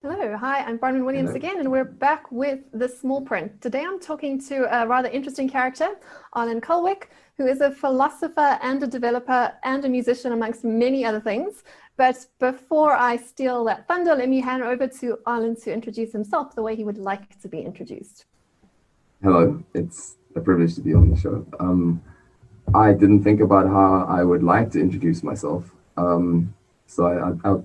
Hello, hi, I'm Bronwyn Williams again, and we're back with the small print. Today I'm talking to a rather interesting character, Arlyn Culwick, who is a philosopher and a developer and a musician, amongst many other things. But before I steal that thunder, let me hand over to Arlyn to introduce himself the way he would like to be introduced. Hello, it's a privilege to be on the show. I didn't think about how I would like to introduce myself, so I'll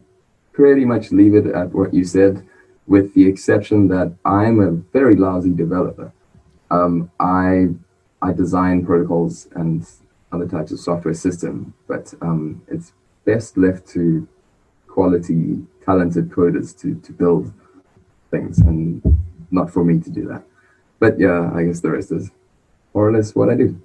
pretty much leave it at what you said, with the exception that I'm a very lousy developer. I design protocols and other types of software system, but it's best left to quality, talented coders to build things, and not for me to do that. But yeah, I guess the rest is more or less what I do.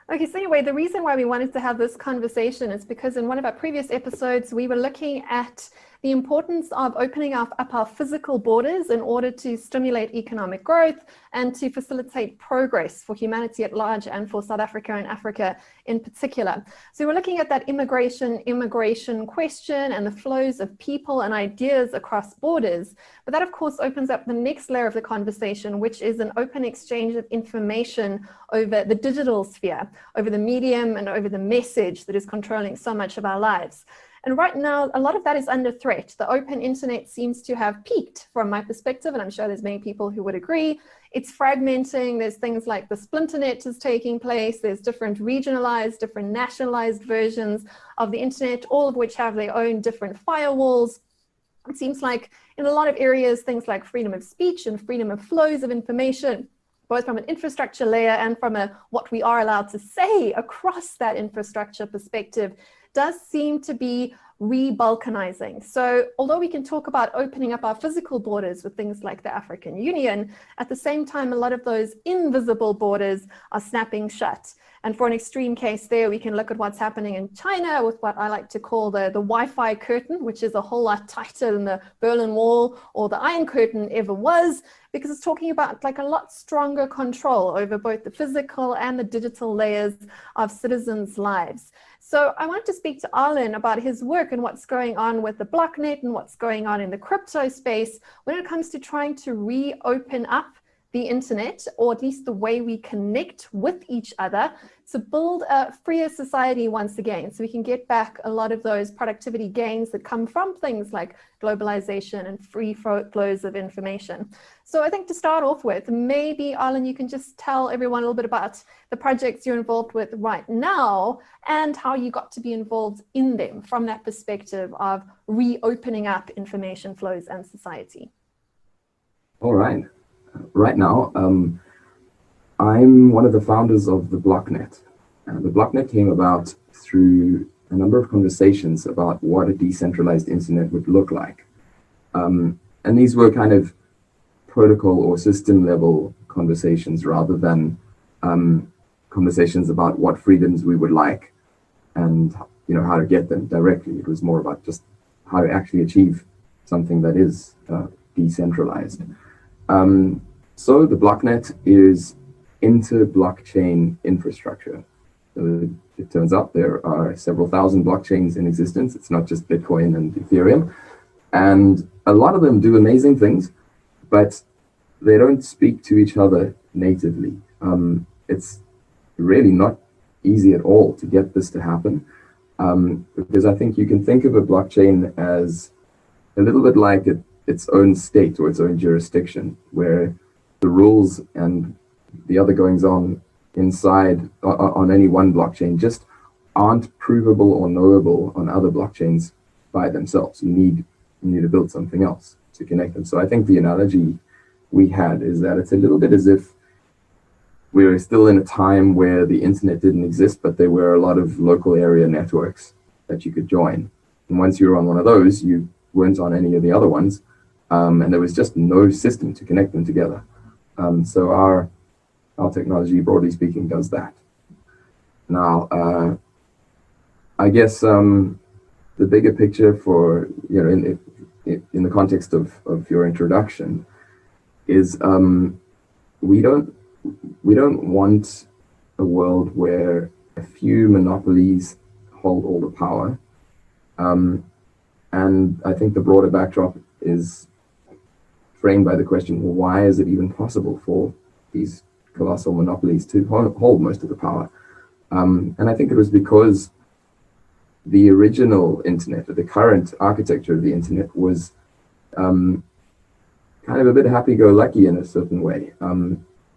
Okay, so anyway, the reason why we wanted to have this conversation is because in one of our previous episodes, we were looking at the importance of opening up our physical borders in order to stimulate economic growth and to facilitate progress for humanity at large and for South Africa and Africa in particular. So we're looking at that immigration question and the flows of people and ideas across borders. But that, of course, opens up the next layer of the conversation, which is an open exchange of information over the digital sphere, over the medium and over the message that is controlling so much of our lives. And right now, a lot of that is under threat. The open internet seems to have peaked from my perspective, and I'm sure there's many people who would agree. It's fragmenting. There's things like the splinternet is taking place. There's different regionalized, different nationalized versions of the internet, all of which have their own different firewalls. It seems like in a lot of areas, things like freedom of speech and freedom of flows of information, both from an infrastructure layer and from a what we are allowed to say across that infrastructure perspective, does seem to be re-balkanizing. So although we can talk about opening up our physical borders with things like the African Union, at the same time, a lot of those invisible borders are snapping shut. And for an extreme case there, we can look at what's happening in China with what I like to call the Wi-Fi curtain, which is a whole lot tighter than the Berlin Wall or the Iron Curtain ever was, because it's talking about like a lot stronger control over both the physical and the digital layers of citizens' lives. So I wanted to speak to Arlyn about his work and what's going on with the blocknet and what's going on in the crypto space when it comes to trying to reopen up the internet, or at least the way we connect with each other, to build a freer society once again, so we can get back a lot of those productivity gains that come from things like globalization and free flows of information. So I think to start off with, maybe Arlyn, you can just tell everyone a little bit about the projects you're involved with right now and how you got to be involved in them from that perspective of reopening up information flows and society. All right. Right now, I'm one of the founders of the blocknet. The blocknet came about through a number of conversations about what a decentralized internet would look like. And these were kind of protocol or system level conversations rather than conversations about what freedoms we would like and how to get them directly. It was more about just how to actually achieve something that is decentralized. So the blocknet is inter-blockchain infrastructure. So it turns out there are several thousand blockchains in existence. It's not just Bitcoin and Ethereum. And a lot of them do amazing things, but they don't speak to each other natively. It's really not easy at all to get this to happen, because I think you can think of a blockchain as a little bit like its own state or its own jurisdiction, where the rules and the other goings on inside on any one blockchain just aren't provable or knowable on other blockchains by themselves. You need to build something else to connect them. So I think the analogy we had is that it's a little bit as if we were still in a time where the internet didn't exist, but there were a lot of local area networks that you could join. And once you were on one of those, you weren't on any of the other ones. And there was just no system to connect them together. So our technology, broadly speaking, does that. Now, I guess the bigger picture for, in the context of your introduction is we don't want a world where a few monopolies hold all the power. And I think the broader backdrop is framed by the question, well, why is it even possible for these colossal monopolies to hold most of the power? And I think it was because the original internet, or the current architecture of the internet, was kind of a bit happy-go-lucky in a certain way.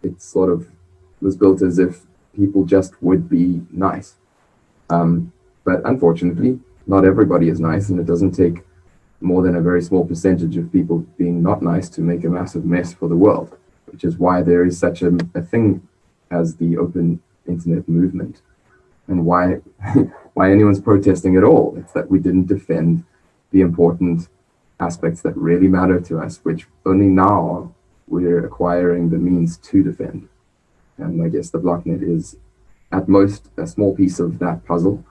It sort of was built as if people just would be nice. But unfortunately, not everybody is nice, and it doesn't take more than a very small percentage of people being not nice to make a massive mess for the world, which is why there is such a thing as the open internet movement, and why anyone's protesting at all. It's that we didn't defend the important aspects that really matter to us, which only now we're acquiring the means to defend. And I guess the blocknet is at most a small piece of that puzzle,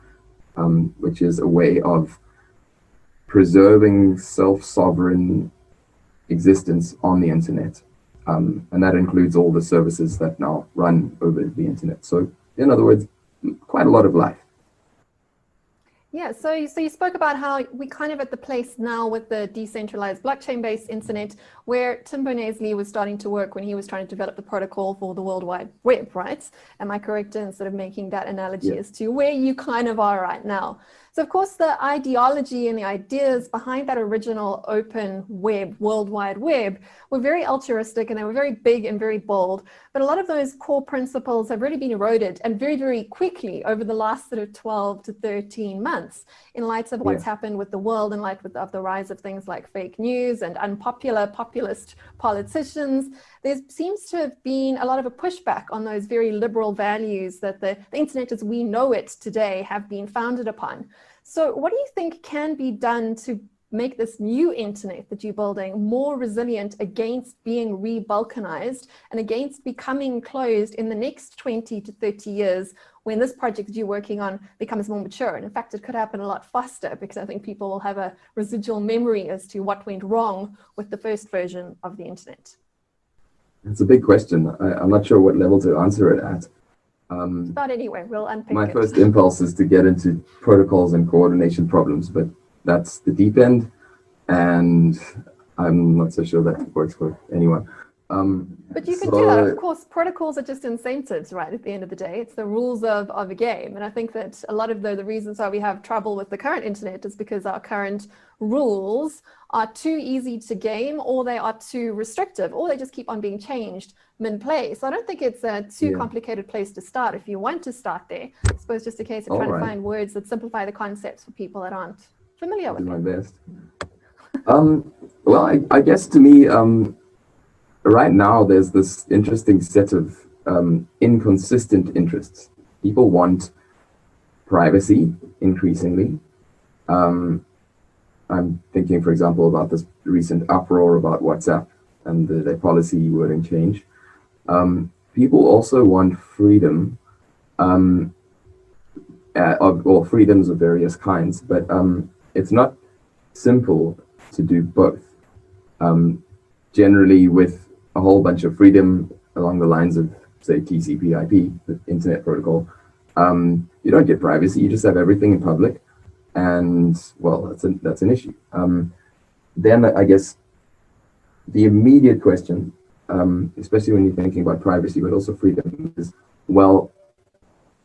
which is a way of preserving self-sovereign existence on the internet. And that includes all the services that now run over the internet. So in other words, quite a lot of life. Yeah, so you spoke about how we kind of at the place now with the decentralized blockchain-based internet where Tim Berners-Lee was starting to work when he was trying to develop the protocol for the World Wide Web, right? Am I correct in sort of making that analogy as to where you kind of are right now? So of course, the ideology and the ideas behind that original open web, World Wide Web, were very altruistic and they were very big and very bold. But a lot of those core principles have really been eroded, and very, very quickly over the last sort of 12 to 13 months in light of what's happened with the world, in light of the rise of things like fake news and unpopular populist politicians. There seems to have been a lot of a pushback on those very liberal values that the internet as we know it today have been founded upon. So what do you think can be done to make this new internet that you're building more resilient against being re-balkanized and against becoming closed in the next 20 to 30 years when this project that you're working on becomes more mature? And in fact, it could happen a lot faster because I think people will have a residual memory as to what went wrong with the first version of the internet. It's a big question. I'm not sure what level to answer it at. Start anyway, we'll unpick My it. first impulse is to get into protocols and coordination problems, but that's the deep end, and I'm not so sure that works for anyone. But you could do that. Of course, protocols are just incentives, right? At the end of the day, it's the rules of a game. And I think that a lot of the reasons why we have trouble with the current internet is because our current rules are too easy to game, or they are too restrictive, or they just keep on being changed mid-play. So I don't think it's a too complicated place to start if you want to start there. I suppose just a case of trying to find words that simplify the concepts for people that aren't familiar with it. I'll do my best. Well, I guess to me, right now there's this interesting set of inconsistent interests. People want privacy increasingly. I'm thinking, for example, about this recent uproar about WhatsApp and the policy wording change. People also want freedom, freedoms of various kinds, but it's not simple to do both. Generally, with a whole bunch of freedom along the lines of, say, TCP/IP, the Internet Protocol, you don't get privacy. You just have everything in public, and well, that's an issue. Then I guess the immediate question, especially when you're thinking about privacy, but also freedom, is, well,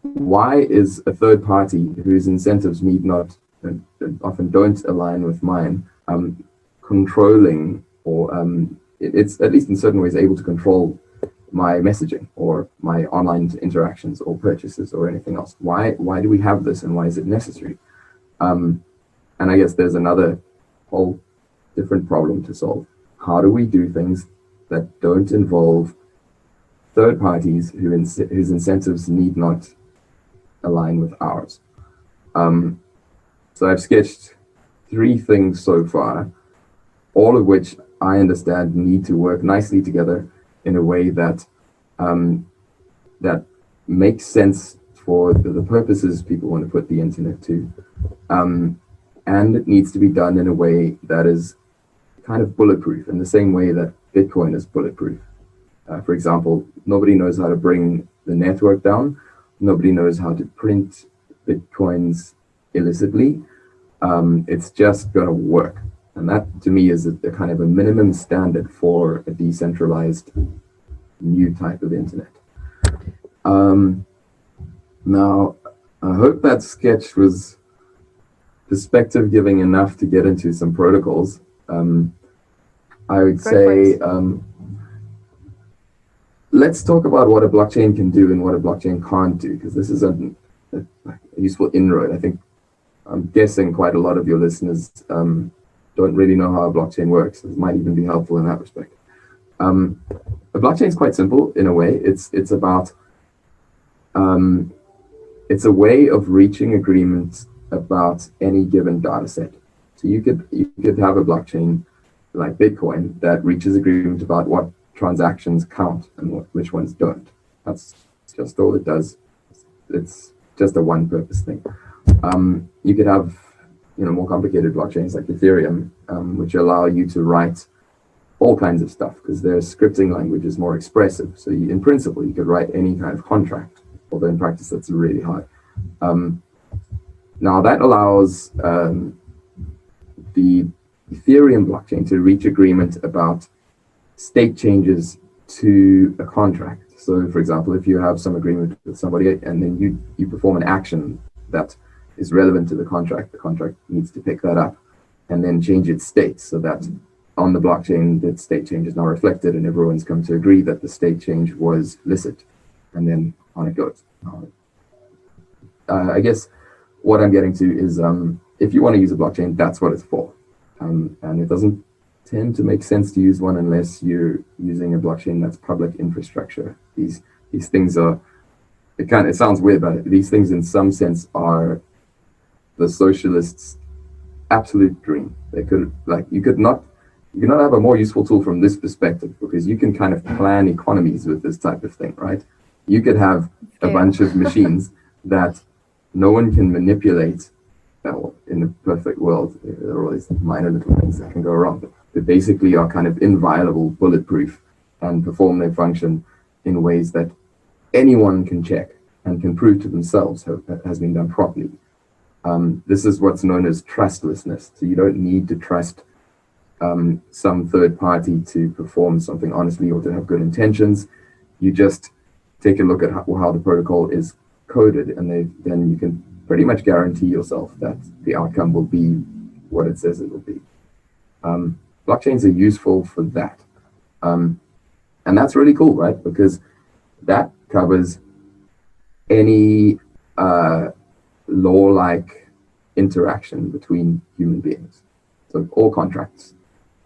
why is a third party whose incentives need not and often don't align with mine controlling, or it's at least in certain ways able to control my messaging or my online interactions or purchases or anything else? Why do we have this, and why is it necessary? And I guess there's another whole different problem to solve. How do we do things that don't involve third parties whose incentives need not align with ours? So I've sketched 3 things so far, all of which I understand need to work nicely together in a way that that makes sense for the purposes people want to put the internet to. And it needs to be done in a way that is kind of bulletproof, in the same way that Bitcoin is bulletproof. For example, nobody knows how to bring the network down. Nobody knows how to print Bitcoins illicitly. It's just going to work. And that, to me, is a kind of a minimum standard for a decentralized new type of internet. Now, I hope that sketch was perspective giving enough to get into some protocols. I would say, let's talk about what a blockchain can do and what a blockchain can't do, because this is a useful inroad. I'm guessing quite a lot of your listeners don't really know how a blockchain works. It might even be helpful in that respect. A blockchain is quite simple in a way. It's about it's a way of reaching agreement about any given data set. So you could have a blockchain like Bitcoin that reaches agreement about what transactions count and which ones don't. That's just all it does. It's just a one-purpose thing. You could have, more complicated blockchains like Ethereum, which allow you to write all kinds of stuff because their scripting language is more expressive. So in principle, you could write any kind of contract, although in practice that's really hard. Now that allows the Ethereum blockchain to reach agreement about state changes to a contract. So for example, if you have some agreement with somebody and then you perform an action that is relevant to the contract needs to pick that up and then change its state so that on the blockchain, that state change is now reflected and everyone's come to agree that the state change was licit, and then on it goes. I guess what I'm getting to is if you want to use a blockchain, that's what it's for. And it doesn't tend to make sense to use one unless you're using a blockchain that's public infrastructure. These things are, it sounds weird, but these things in some sense are the socialists' absolute dream. You could not have a more useful tool from this perspective, because you can kind of plan economies with this type of thing, right? You could have a bunch of machines that no one can manipulate. Well, in a perfect world, there are all these minor little things that can go wrong, but they basically are kind of inviolable, bulletproof, and perform their function in ways that anyone can check and can prove to themselves has been done properly. This is what's known as trustlessness. So you don't need to trust some third party to perform something honestly or to have good intentions. You just take a look at how the protocol is coded, and then you can pretty much guarantee yourself that the outcome will be what it says it will be. Blockchains are useful for that. And that's really cool, right? Because that covers any law-like interaction between human beings. So all contracts,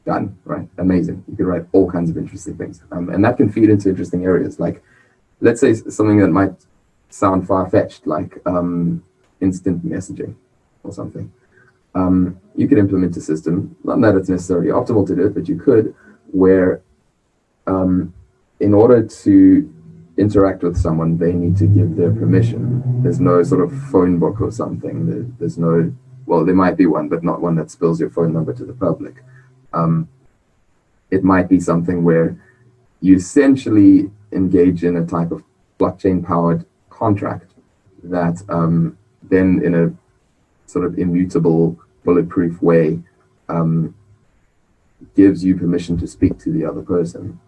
done, right? Amazing. You can write all kinds of interesting things. And that can feed into interesting areas. Like, let's say something that might sound far-fetched, like instant messaging or something. You could implement a system, not that it's necessarily optimal to do it, but you could, where in order to interact with someone, they need to give their permission. There's no sort of phone book or something. There's no, well, there might be one, but not one that spills your phone number to the public. It might be something where you essentially engage in a type of blockchain-powered contract that then in a sort of immutable, bulletproof way gives you permission to speak to the other person.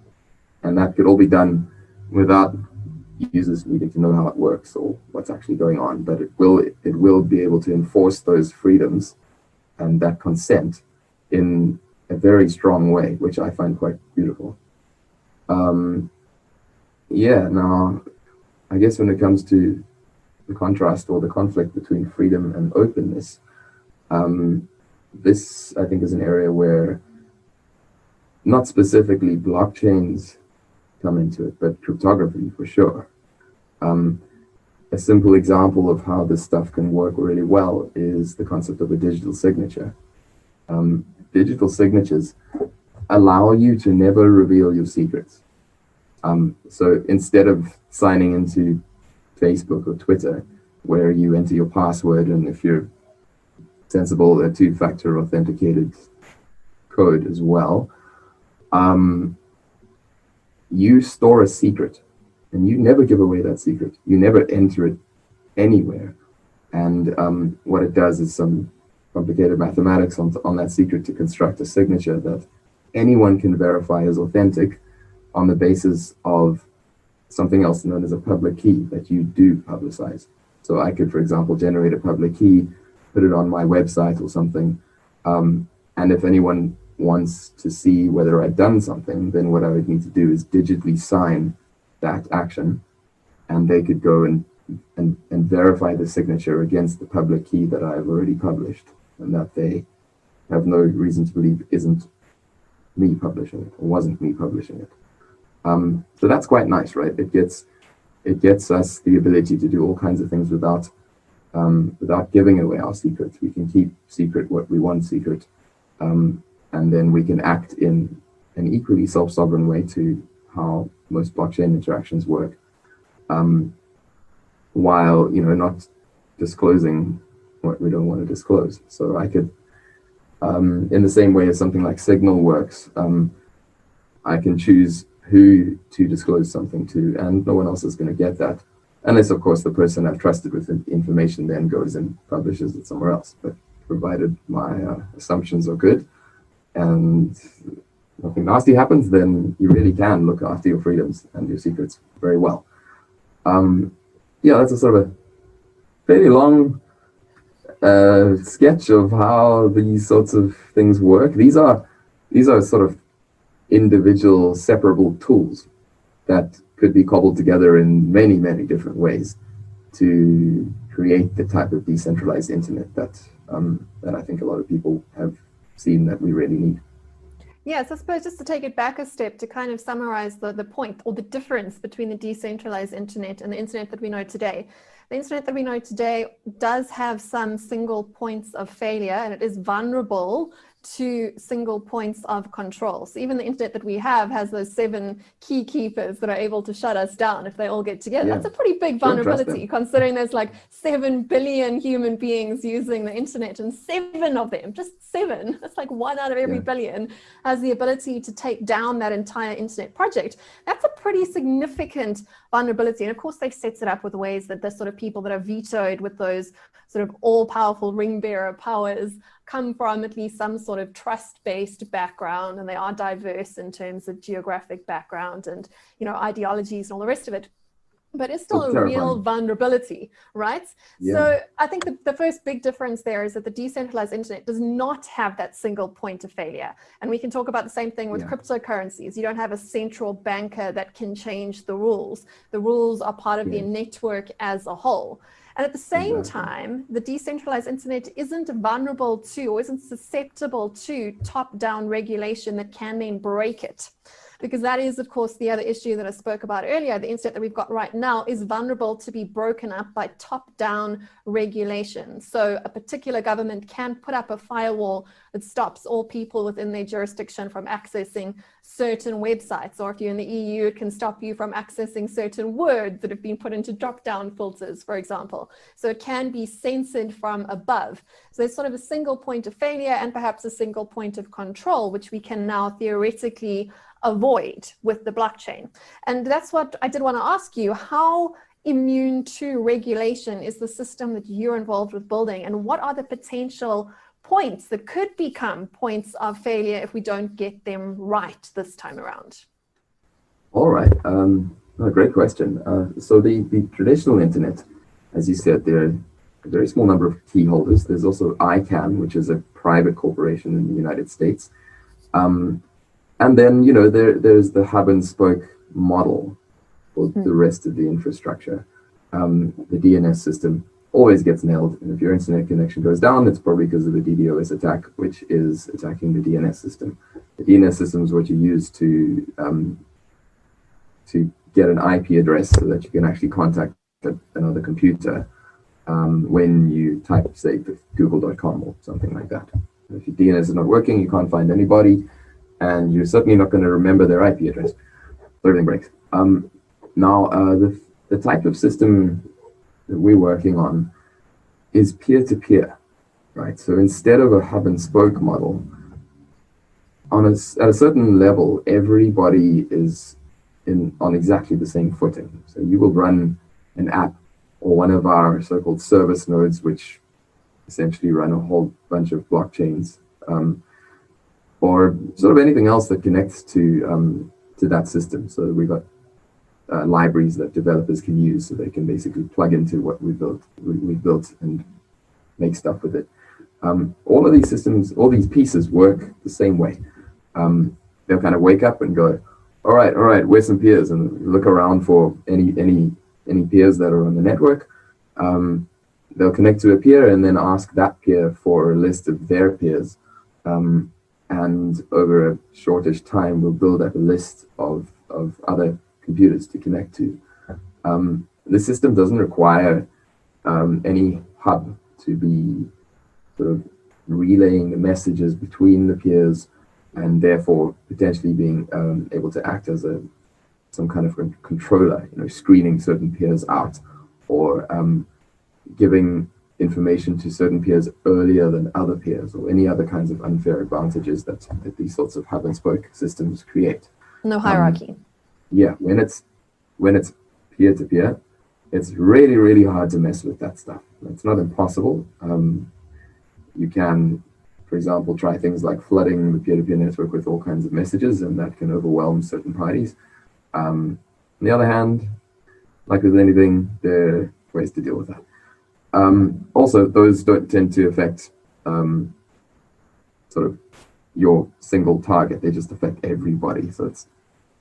And that could all be done without users needing to know how it works or what's actually going on. But it will be able to enforce those freedoms and that consent in a very strong way, which I find quite beautiful. Now, I guess when it comes to the contrast or the conflict between freedom and openness, this, I think, is an area where not specifically blockchains come into it, but cryptography for sure. A simple example of how this stuff can work really well is the concept of a digital signature. Digital signatures allow you to never reveal your secrets. So instead of signing into Facebook or Twitter, where you enter your password, and if you're sensible, a two-factor authenticated code as well, you store a secret, and you never give away that secret. You never enter it anywhere. And what it does is some complicated mathematics on that secret to construct a signature that anyone can verify as authentic on the basis of something else known as a public key that you do publicize. So I could, for example, generate a public key, put it on my website or something, and if anyone wants to see whether I've done something, then what I would need to do is digitally sign that action, and they could go and verify the signature against the public key that I've already published, and that they have no reason to believe isn't me publishing it or wasn't me publishing it. So that's quite nice, right? It gets us the ability to do all kinds of things without giving away our secrets. We can keep secret what we want secret, and then we can act in an equally self-sovereign way to how most blockchain interactions work, while not disclosing what we don't want to disclose. So I could, in the same way as something like Signal works, I can choose who to disclose something to, and no one else is going to get that, unless, of course, the person I've trusted with the information then goes and publishes it somewhere else. But provided my assumptions are good and nothing nasty happens, then you really can look after your freedoms and your secrets very well. Yeah, that's a sort of a fairly long sketch of how these sorts of things work. These are sort of individual separable tools that could be cobbled together in many, many different ways to create the type of decentralized internet that I think a lot of people have seen that we really need. Yes, I suppose just to take it back a step to kind of summarize the point or the difference between the decentralized internet and the internet that we know today. The internet that we know today does have some single points of failure, and it is vulnerable to single points of control. So even the internet that we have has those 7 key keepers that are able to shut us down if they all get together. Yeah. That's a pretty big vulnerability, considering there's like 7 billion human beings using the internet, and 7 of them, just 7, that's like 1 out of every billion, has the ability to take down that entire internet project. That's a pretty significant vulnerability. And of course, they've set it up with ways that the sort of people that are vetoed with those sort of all-powerful ring bearer powers come from at least some sort of trust-based background, and they are diverse in terms of geographic background and ideologies and all the rest of it. But it's still a real vulnerability, right? Yeah. So I think the first big difference there is that the decentralized internet does not have that single point of failure. And we can talk about the same thing with cryptocurrencies. You don't have a central banker that can change the rules. The rules are part of the network as a whole. And at the same time, the decentralized internet isn't vulnerable to or isn't susceptible to top-down regulation that can then break it. Because that is, of course, the other issue that I spoke about earlier. The internet that we've got right now is vulnerable to be broken up by top-down regulation. So a particular government can put up a firewall that stops all people within their jurisdiction from accessing certain websites. Or if you're in the EU, it can stop you from accessing certain words that have been put into drop-down filters, for example. So it can be censored from above. So there's sort of a single point of failure and perhaps a single point of control, which we can now theoretically avoid with the blockchain. And that's what I did want to ask you. How immune to regulation is the system that you're involved with building? And what are the potential points that could become points of failure if we don't get them right this time around? All right. Great question. So the traditional internet, as you said, there are a very small number of key holders. There's also ICANN, which is a private corporation in the United States. And then, there's the hub and spoke model for the rest of the infrastructure. The DNS system always gets nailed. And if your internet connection goes down, it's probably because of a DDoS attack, which is attacking the DNS system. The DNS system is what you use to get an IP address so that you can actually contact another computer when you type, say, google.com or something like that. If your DNS is not working, you can't find anybody, and you're certainly not going to remember their IP address. So everything breaks. Now, the type of system that we're working on is peer-to-peer, right? So instead of a hub and spoke model, at a certain level, everybody is on exactly the same footing. So you will run an app or one of our so-called service nodes, which essentially run a whole bunch of blockchains, or sort of anything else that connects to that system. So we've got libraries that developers can use, so they can basically plug into what we built and make stuff with it. All of these systems, all these pieces work the same way. They'll kind of wake up and go, all right, where's some peers? And look around for any peers that are on the network. They'll connect to a peer and then ask that peer for a list of their peers. And over a shortish time, we'll build up a list of other computers to connect to. The system doesn't require any hub to be sort of relaying the messages between the peers, and therefore potentially being able to act as some kind of controller, screening certain peers out, or giving information to certain peers earlier than other peers, or any other kinds of unfair advantages that these sorts of hub and spoke systems create. No hierarchy. Yeah, when it's peer-to-peer, it's really, really hard to mess with that stuff. It's not impossible. You can, for example, try things like flooding the peer-to-peer network with all kinds of messages, and that can overwhelm certain parties. On the other hand, like with anything, there are ways to deal with that. Also, those don't tend to affect sort of your single target. They just affect everybody. So it's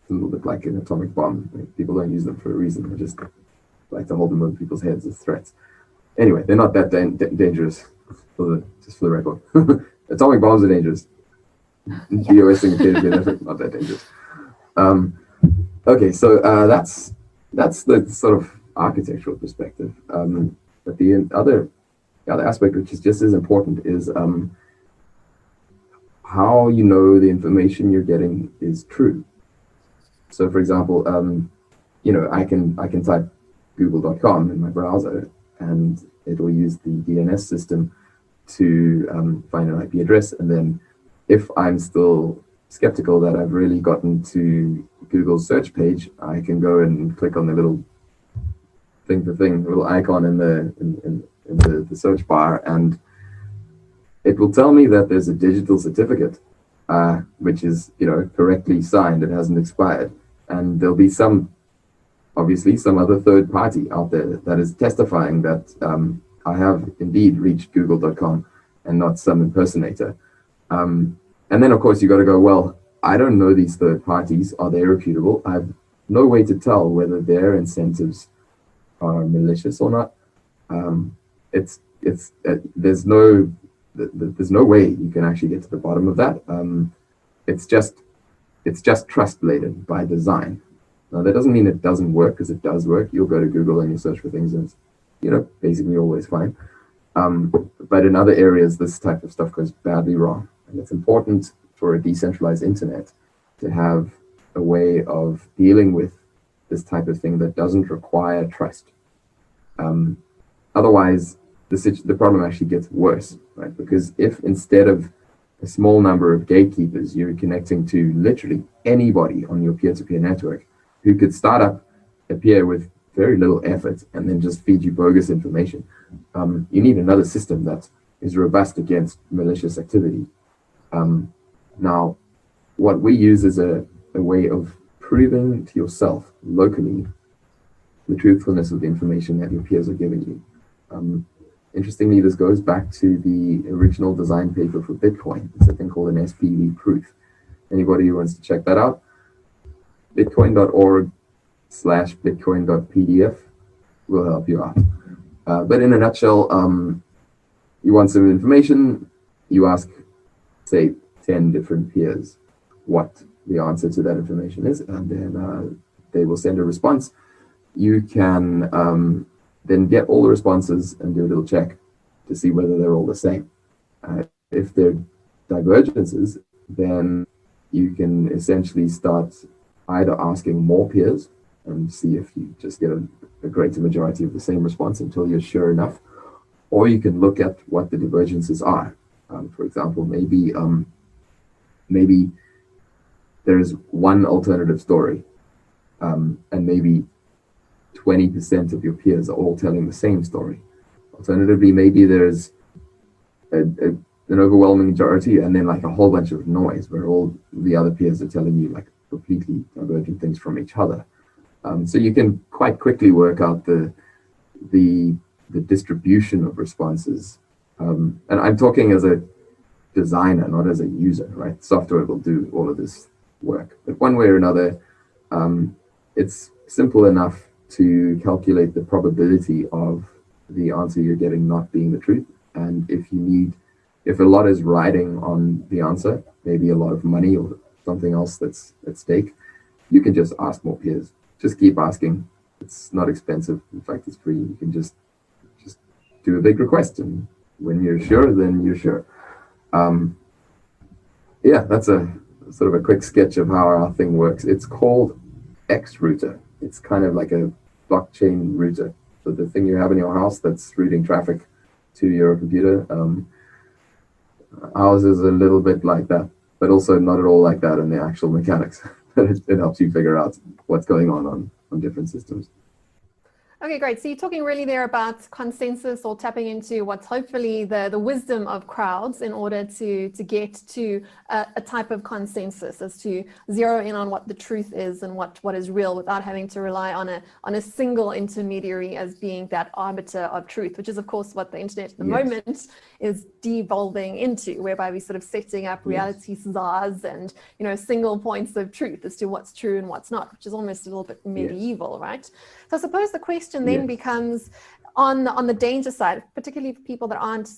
a little bit like an atomic bomb. People don't use them for a reason. They just like to hold them over people's heads as threats. Anyway, they're not that dangerous, just for the record. Atomic bombs are dangerous. DOSing peer-to-peer network, not that dangerous. Okay, so that's the sort of architectural perspective. But the other aspect, which is just as important, is how you know the information you're getting is true. So, for example, I can type google.com in my browser, and it'll use the DNS system to find an IP address. And then if I'm still skeptical that I've really gotten to Google's search page, I can go and click on the little little icon in the search bar, and it will tell me that there's a digital certificate, which is correctly signed and hasn't expired. And there'll be obviously some other third party out there that is testifying that I have indeed reached google.com and not some impersonator. And then, of course, you got to go, well, I don't know these third parties. Are they reputable? I have no way to tell whether their incentives are malicious or not. There's no way you can actually get to the bottom of that. It's just trust laden by design. Now, that doesn't mean it doesn't work, because it does work. You'll go to Google and you search for things, and it's basically always fine. But in other areas, this type of stuff goes badly wrong. And it's important for a decentralized internet to have a way of dealing with this type of thing that doesn't require trust. Otherwise, the problem actually gets worse, right? Because if instead of a small number of gatekeepers, you're connecting to literally anybody on your peer-to-peer network who could start up a peer with very little effort and then just feed you bogus information, you need another system that is robust against malicious activity. Now, what we use is a way of proving to yourself locally the truthfulness of the information that your peers are giving you. Interestingly, this goes back to the original design paper for Bitcoin. It's a thing called an SPV proof. Anybody who wants to check that out, bitcoin.org/bitcoin.pdf will help you out. But in a nutshell, you want some information, you ask, say, 10 different peers what the answer to that information is, and then they will send a response. You can then get all the responses and do a little check to see whether they're all the same. If they're divergences, then you can essentially start either asking more peers and see if you just get a greater majority of the same response until you're sure enough, or you can look at what the divergences are. For example, maybe there's one alternative story, and maybe 20% of your peers are all telling the same story. Alternatively, maybe there's an overwhelming majority, and then like a whole bunch of noise where all the other peers are telling you like completely divergent things from each other. So you can quite quickly work out the distribution of responses. And I'm talking as a designer, not as a user, right? Software will do all of this work, but one way or another, it's simple enough to calculate the probability of the answer you're getting not being the truth. And if a lot is riding on the answer, maybe a lot of money or something else that's at stake, you can just ask more peers. Just keep asking. It's not expensive. In fact, it's free. You can just do a big request, and when you're sure, then you're sure. Yeah, that's a sort of a quick sketch of how our thing works. It's called X router. It's kind of like a blockchain router. So the thing you have in your house that's routing traffic to your computer, ours is a little bit like that, but also not at all like that in the actual mechanics. It helps you figure out what's going on different systems. Okay, great. So you're talking really there about consensus, or tapping into what's hopefully the wisdom of crowds in order to get to a type of consensus as to zero in on what the truth is and what is real, without having to rely on a single intermediary as being that arbiter of truth, which is of course what the internet at the moment is devolving into, whereby we're sort of setting up reality czars and single points of truth as to what's true and what's not, which is almost a little bit medieval, right? So I suppose the question then becomes on the danger side, particularly for people that aren't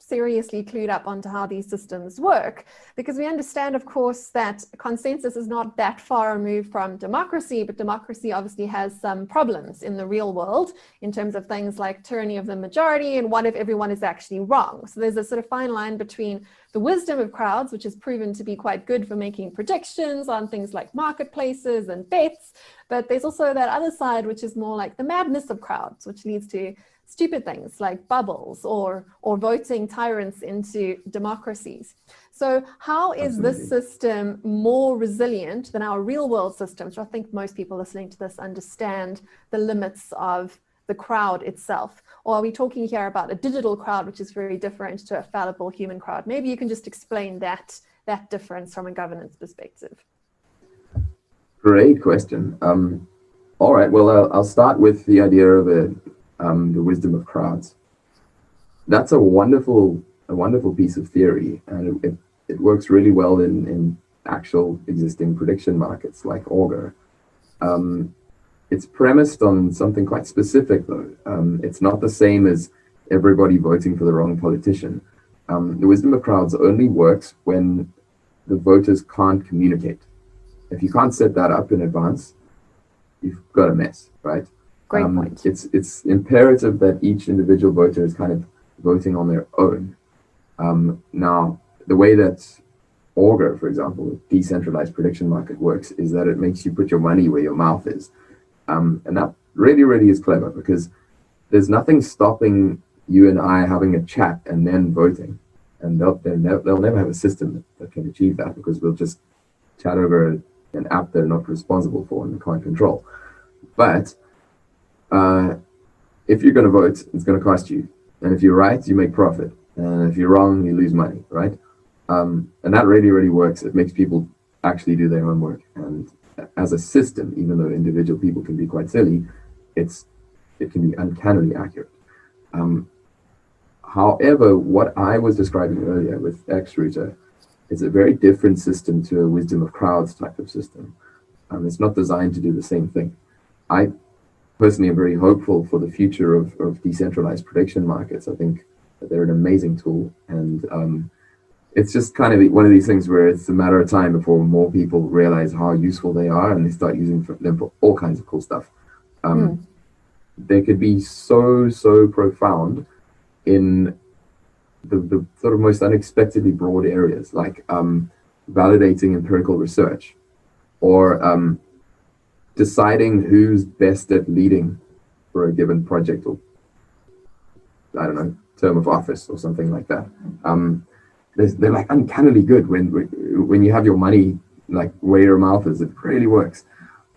seriously clued up onto how these systems work, because we understand, of course, that consensus is not that far removed from democracy, but democracy obviously has some problems in the real world in terms of things like tyranny of the majority and what if everyone is actually wrong. So there's a sort of fine line between the wisdom of crowds, which has proven to be quite good for making predictions on things like marketplaces and bets, but there's also that other side, which is more like the madness of crowds, which leads to stupid things like bubbles or voting tyrants into democracies. So how is this system more resilient than our real world systems? I think most people listening to this understand the limits of the crowd itself. Or are we talking here about a digital crowd, which is very different to a fallible human crowd? Maybe you can just explain that difference from a governance perspective. Great question. All right, well, I'll start with the idea of the wisdom of crowds. That's a wonderful piece of theory, and it works really well in actual existing prediction markets like Augur. It's premised on something quite specific, though. It's not the same as everybody voting for the wrong politician. The wisdom of crowds only works when the voters can't communicate. If you can't set that up in advance, you've got a mess, right? Great point. It's imperative that each individual voter is kind of voting on their own. Now, the way that Augur, for example, the decentralized prediction market works is that it makes you put your money where your mouth is. And that really, really is clever, because there's nothing stopping you and I having a chat and then voting. And they'll never have a system that can achieve that, because we'll just chat over an app they're not responsible for and can't control. But if you're going to vote, it's going to cost you. And if you're right, you make profit. And if you're wrong, you lose money, right? And that really, really works. It makes people actually do their homework. And as a system, even though individual people can be quite silly, it can be uncannily accurate. However, what I was describing earlier with X router is a very different system to a wisdom of crowds type of system. It's not designed to do the same thing. I personally am very hopeful for the future of decentralized prediction markets. I think that they're an amazing tool, and it's just kind of one of these things where it's a matter of time before more people realize how useful they are, and they start using them for all kinds of cool stuff. They could be so profound in the sort of most unexpectedly broad areas, like validating empirical research, or deciding who's best at leading for a given project, or I don't know, term of office or something like that. They're like uncannily good when you have your money like where your mouth is. It really works.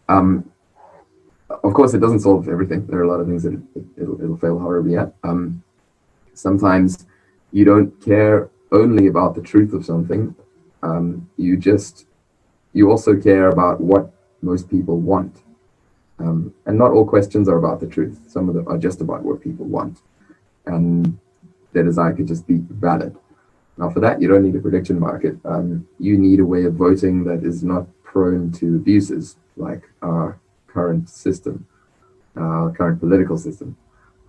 Of course, it doesn't solve everything. There are a lot of things that it'll fail horribly at. Sometimes you don't care only about the truth of something. You also care about what most people want. And not all questions are about the truth. Some of them are just about what people want. And their desire could just be valid. Now, for that, you don't need a prediction market. You need a way of voting that is not prone to abuses like our current system, our current political system.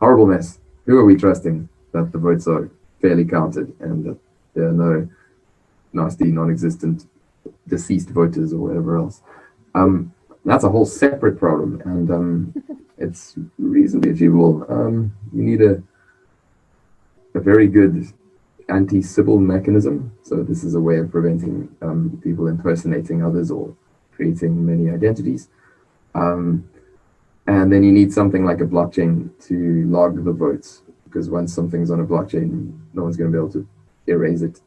Horrible mess. Who are we trusting that the votes are fairly counted and that there are no nasty, non-existent deceased voters or whatever else? That's a whole separate problem, and it's reasonably achievable. You need a very good anti-Sybil mechanism. So this is a way of preventing people impersonating others or creating many identities. And then you need something like a blockchain to log the votes, because once something's on a blockchain, no one's going to be able to erase it.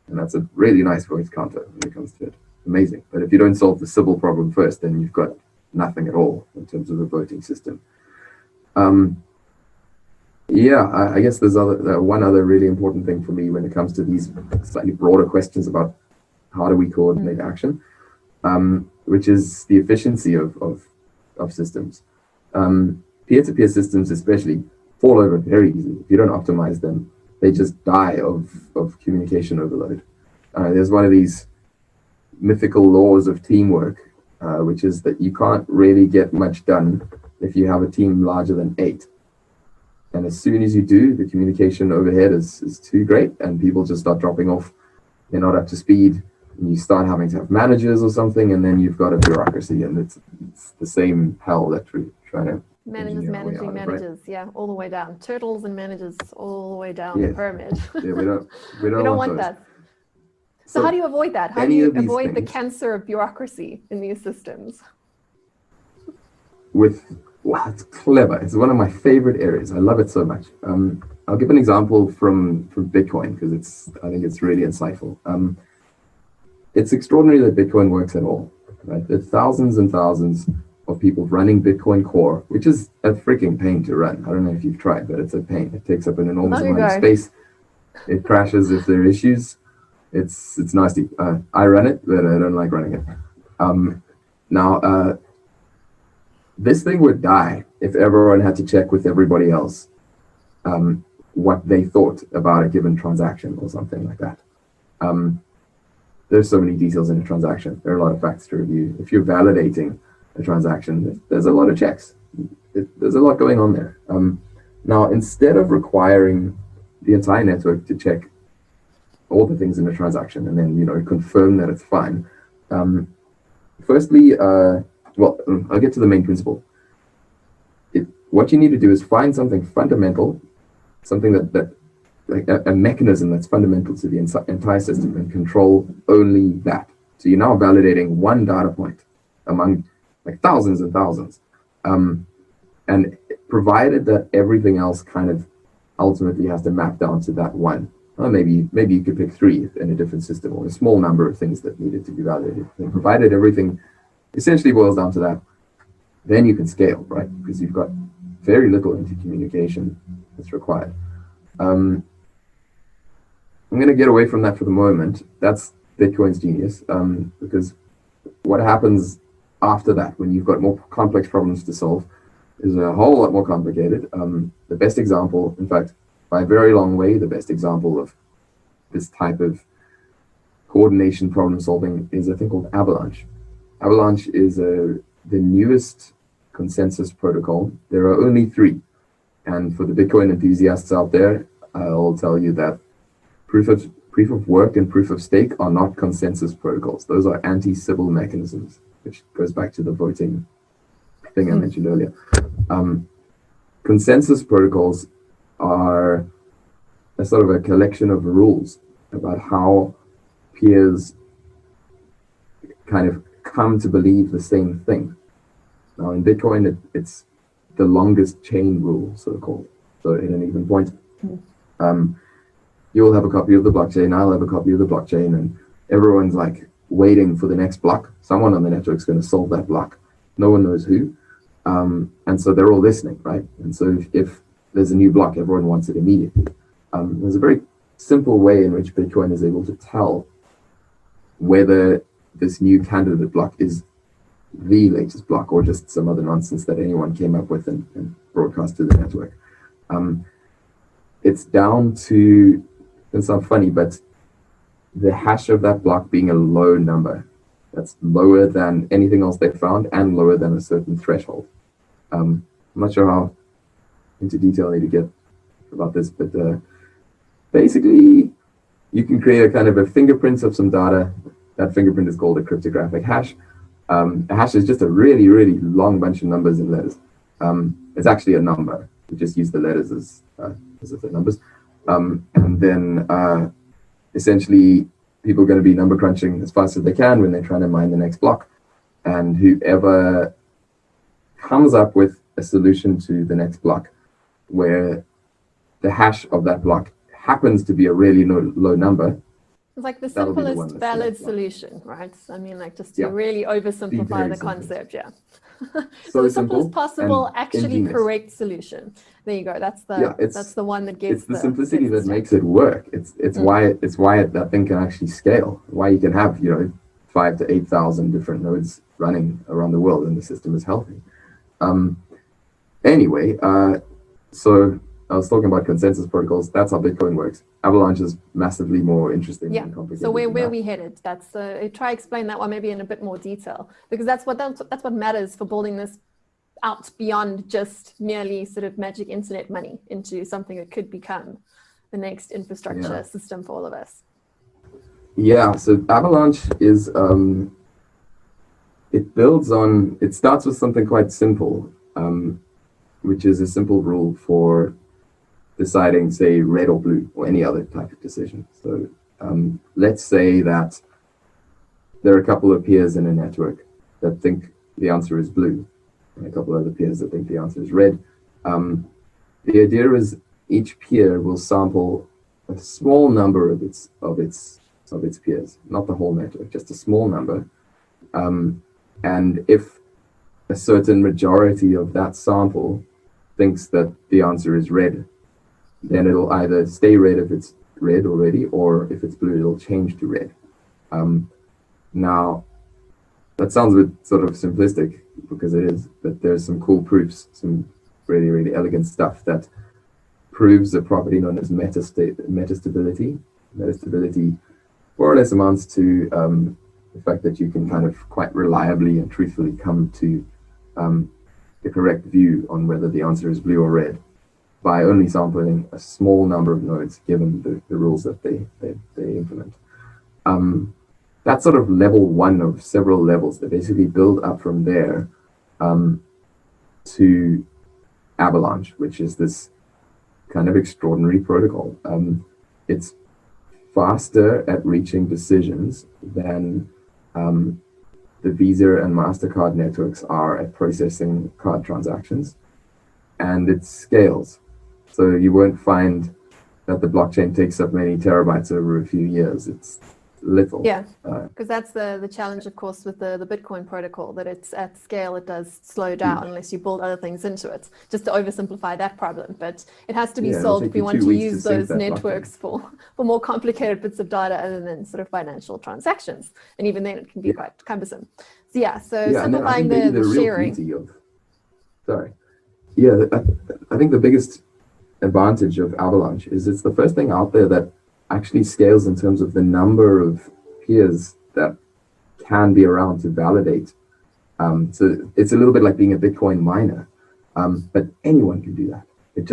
And that's a really nice voice counter when it comes to it. Amazing. But if you don't solve the Sybil problem first, then you've got nothing at all in terms of a voting system. I guess there's one other really important thing for me when it comes to these slightly broader questions about how do we coordinate action, which is the efficiency of systems. Peer-to-peer systems especially fall over very easily. If you don't optimize them, they just die of communication overload. There's one of these mythical laws of teamwork, which is that you can't really get much done if you have a team larger than 8. And as soon as you do, the communication overhead is too great and people just start dropping off. They're not up to speed. And you start having to have managers or something, and then you've got a bureaucracy, and it's the same hell that we're trying to managers, yeah, all the way down. Turtles and managers all the way down the pyramid. Yeah, we don't want that. So how do you avoid that? How do you avoid the cancer of bureaucracy in these systems? It's clever. It's one of my favorite areas. I love it so much. I'll give an example from Bitcoin because I think it's really insightful. It's extraordinary that Bitcoin works at all. Right? There's thousands and thousands of people running Bitcoin Core, which is a freaking pain to run. I don't know if you've tried, but it's a pain. It takes up an enormous amount of space. It crashes if there are issues. It's nasty. I run it, but I don't like running it. This thing would die if everyone had to check with everybody else what they thought about a given transaction or something like that. There's so many details in a transaction. There are a lot of facts to review. If you're validating a transaction, there's a lot of checks. There's a lot going on there. Now, instead of requiring the entire network to check all the things in the transaction and then, confirm that it's fine, firstly, I'll get to the main principle. What you need to do is find something fundamental, something that like a mechanism that's fundamental to the entire system, and control only that. So you're now validating one data point among like thousands and thousands. And provided that everything else kind of ultimately has to map down to that one. Maybe you could pick 3 in a different system, or a small number of things that needed to be validated. And provided everything essentially boils down to that, then you can scale, right? Because you've got very little intercommunication that's required. I'm going to get away from that for the moment. That's Bitcoin's genius, because what happens after that, when you've got more complex problems to solve, is a whole lot more complicated. The best example, in fact, by a very long way, the best example of this type of coordination problem solving is a thing called Avalanche. Avalanche is the newest consensus protocol. There are only 3. And for the Bitcoin enthusiasts out there, I'll tell you that proof of work and proof of stake are not consensus protocols. Those are anti-Sybil mechanisms, which goes back to the voting thing I mentioned earlier. Consensus protocols are a sort of a collection of rules about how peers kind of come to believe the same thing. Now in Bitcoin, it's the longest chain rule, so-called. So at an even point, you'll have a copy of the blockchain, I'll have a copy of the blockchain, and everyone's like waiting for the next block. Someone on the network's going to solve that block. No one knows who. And so they're all listening, right? And so if there's a new block, everyone wants it immediately. There's a very simple way in which Bitcoin is able to tell whether this new candidate block is the latest block or just some other nonsense that anyone came up with and broadcast to the network. It's down to, it's not funny, but the hash of that block being a low number. That's lower than anything else they found and lower than a certain threshold. I'm not sure how into detail I need to get about this, but basically you can create a kind of a fingerprint of some data. That fingerprint is called a cryptographic hash. A hash is just a really, really long bunch of numbers and letters. It's actually a number. We just use the letters as if they're numbers. And then essentially people are going to be number crunching as fast as they can when they're trying to mine the next block. And whoever comes up with a solution to the next block where the hash of that block happens to be a really low number. It's like the simplest valid solution, right? I mean, like just to really oversimplify the concept, So the simplest possible, actually ingenious. Correct solution. There you go. That's the one that gets. It's the simplicity that makes it work. It's why that thing can actually scale. Why you can have 5,000 to 8,000 different nodes running around the world, and the system is healthy. Anyway, so I was talking about consensus protocols. That's how Bitcoin works. Avalanche is massively more interesting and complicated. So where we headed? That's try explain that one maybe in a bit more detail, because that's what matters for building this out beyond just merely sort of magic internet money into something that could become the next infrastructure system for all of us. Yeah. So Avalanche is it starts with something quite simple, which is a simple rule for deciding, say, red or blue or any other type of decision. So let's say that there are a couple of peers in a network that think the answer is blue, and a couple of other peers that think the answer is red. The idea is each peer will sample a small number of its peers, not the whole network, just a small number. And if a certain majority of that sample thinks that the answer is red, then it'll either stay red if it's red already, or if it's blue, it'll change to red. Now, that sounds a bit sort of simplistic, because it is, but there's some cool proofs, some really, really elegant stuff that proves a property known as metastability. Metastability more or less amounts to the fact that you can kind of quite reliably and truthfully come to the correct view on whether the answer is blue or red by only sampling a small number of nodes given the rules that they implement. That's sort of level one of several levels that basically build up from there to Avalanche, which is this kind of extraordinary protocol. It's faster at reaching decisions than the Visa and MasterCard networks are at processing card transactions, and it scales. So you won't find that the blockchain takes up many terabytes over a few years. It's little. Yeah, because that's the challenge, of course, with the Bitcoin protocol, that it's at scale, it does slow down unless you build other things into it, just to oversimplify that problem. But it has to be solved if we want to use those networks for more complicated bits of data other than sort of financial transactions. And even then it can be quite cumbersome. So simplifying the sharing. I think the biggest advantage of Avalanche is it's the first thing out there that actually scales in terms of the number of peers that can be around to validate. So it's a little bit like being a Bitcoin miner, but anyone can do that. It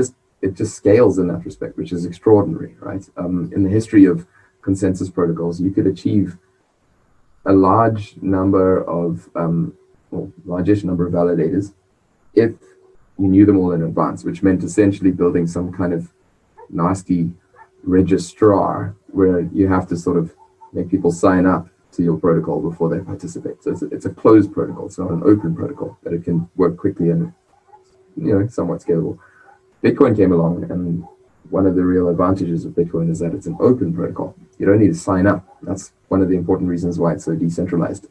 just scales in that respect, which is extraordinary, right? In the history of consensus protocols, you could achieve a large number of, largish number of validators if you knew them all in advance, which meant essentially building some kind of nasty registrar where you have to sort of make people sign up to your protocol before they participate. So it's a closed protocol. It's not an open protocol, but it can work quickly and somewhat scalable. Bitcoin came along, and one of the real advantages of Bitcoin is that it's an open protocol. You don't need to sign up. That's one of the important reasons why it's so decentralized.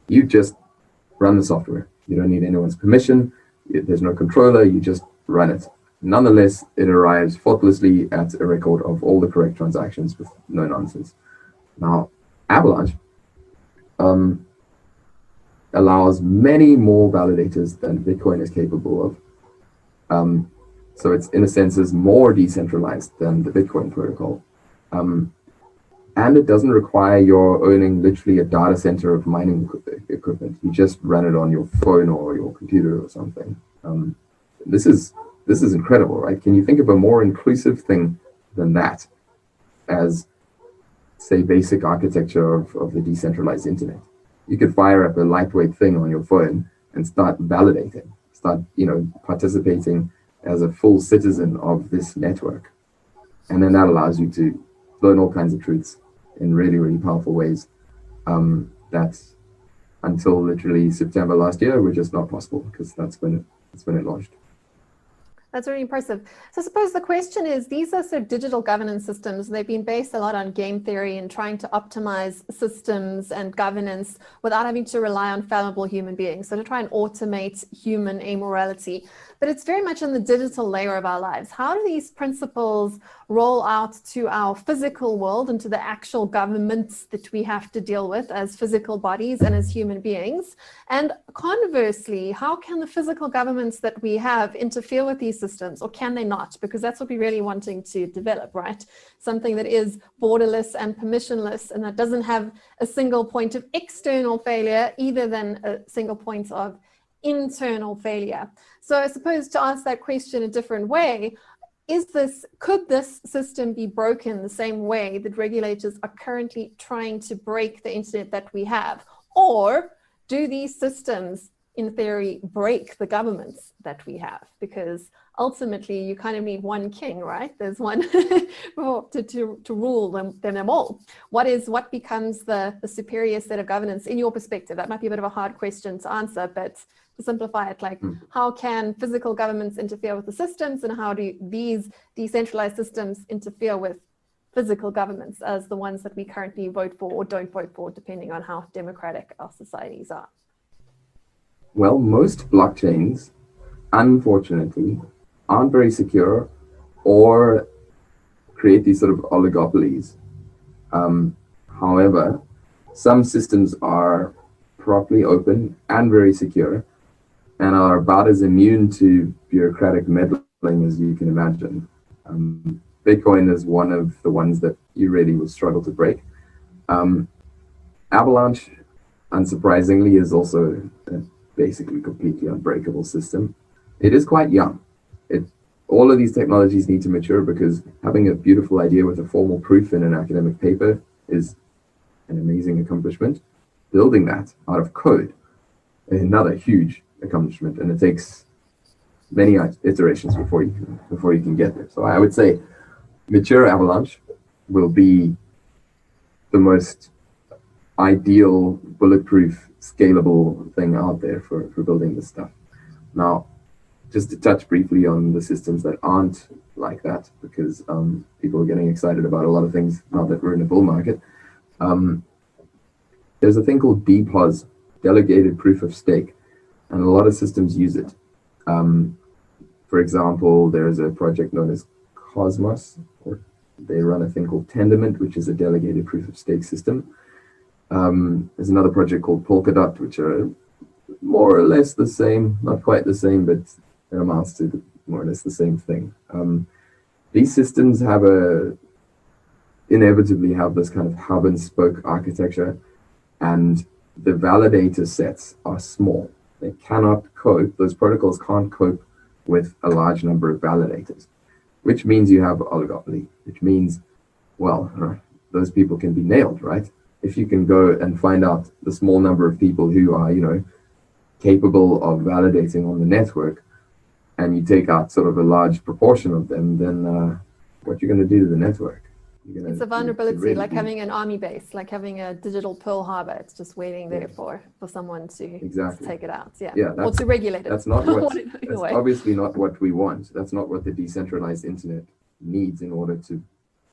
You just run the software. You don't need anyone's permission. There's no controller. You just run it. Nonetheless, it arrives faultlessly at a record of all the correct transactions with no nonsense. Now, Avalanche allows many more validators than Bitcoin is capable of. So it's, in a sense, is more decentralized than the Bitcoin protocol. And it doesn't require your owning literally a data center of mining equipment. You just run it on your phone or your computer or something. This is incredible, right? Can you think of a more inclusive thing than that as, say, basic architecture of the decentralized internet? You could fire up a lightweight thing on your phone and start validating, start, participating as a full citizen of this network. And then that allows you to learn all kinds of truths in really, really powerful ways that until literally September last year were just not possible, because that's when it launched. That's really impressive. So I suppose the question is, these are sort of digital governance systems. They've been based a lot on game theory and trying to optimize systems and governance without having to rely on fallible human beings. So to try and automate human amorality. But it's very much in the digital layer of our lives. How do these principles roll out to our physical world and to the actual governments that we have to deal with as physical bodies and as human beings? And conversely, how can the physical governments that we have interfere with these systems, or can they not? Because that's what we're really wanting to develop, right? Something that is borderless and permissionless, and that doesn't have a single point of external failure, either than a single point of internal failure. So I suppose to ask that question a different way, could this system be broken the same way that regulators are currently trying to break the internet that we have? Or do these systems, in theory, break the governments that we have? Because ultimately you kind of need one king, right? There's one to rule them all. What becomes the superior set of governance in your perspective? That might be a bit of a hard question to answer, but to simplify it, like how can physical governments interfere with the systems, and how do these decentralized systems interfere with physical governments as the ones that we currently vote for or don't vote for, depending on how democratic our societies are? Well, most blockchains, unfortunately, aren't very secure or create these sort of oligopolies. However, some systems are properly open and very secure and are about as immune to bureaucratic meddling as you can imagine. Bitcoin is one of the ones that you really would struggle to break. Avalanche, unsurprisingly, is also a basically completely unbreakable system. It is quite young. All of these technologies need to mature, because having a beautiful idea with a formal proof in an academic paper is an amazing accomplishment. Building that out of code is another huge accomplishment, and it takes many iterations before you can get there. So I would say mature Avalanche will be the most ideal, bulletproof, scalable thing out there for building this stuff. Now, just to touch briefly on the systems that aren't like that, because people are getting excited about a lot of things now that we're in a bull market. There's a thing called DPoS, delegated proof of stake, and a lot of systems use it. For example, there's a project known as Cosmos, or they run a thing called Tendermint, which is a delegated proof of stake system. There's another project called Polkadot, which are more or less the same, not quite the same, but it amounts to more or less the same thing. These systems inevitably have this kind of hub and spoke architecture, and the validator sets are small. They cannot cope, those protocols can't cope with a large number of validators, which means you have oligopoly, which means, well, those people can be nailed, right? If you can go and find out the small number of people who are, capable of validating on the network, and you take out sort of a large proportion of them, then what you're going to do to the network? It's a vulnerability, like having an army base, like having a digital Pearl Harbor. It's just waiting there for someone to take it out. Yeah, or to regulate it. That's not that's obviously not what we want. That's not what the decentralized internet needs in order to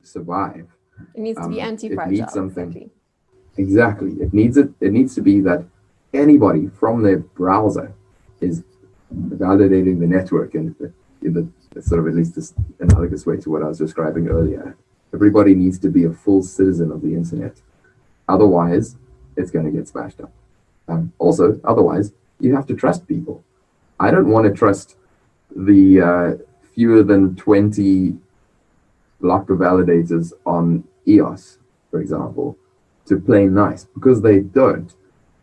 survive. It needs to be anti-fragile. It needs something. Exactly. It needs to be that anybody from their browser is validating the network, and sort of at least this analogous way to what I was describing earlier. Everybody needs to be a full citizen of the internet. Otherwise, it's going to get smashed up. Also, otherwise, you have to trust people. I don't want to trust the fewer than 20 blocker validators on EOS, for example, to play nice, because they don't.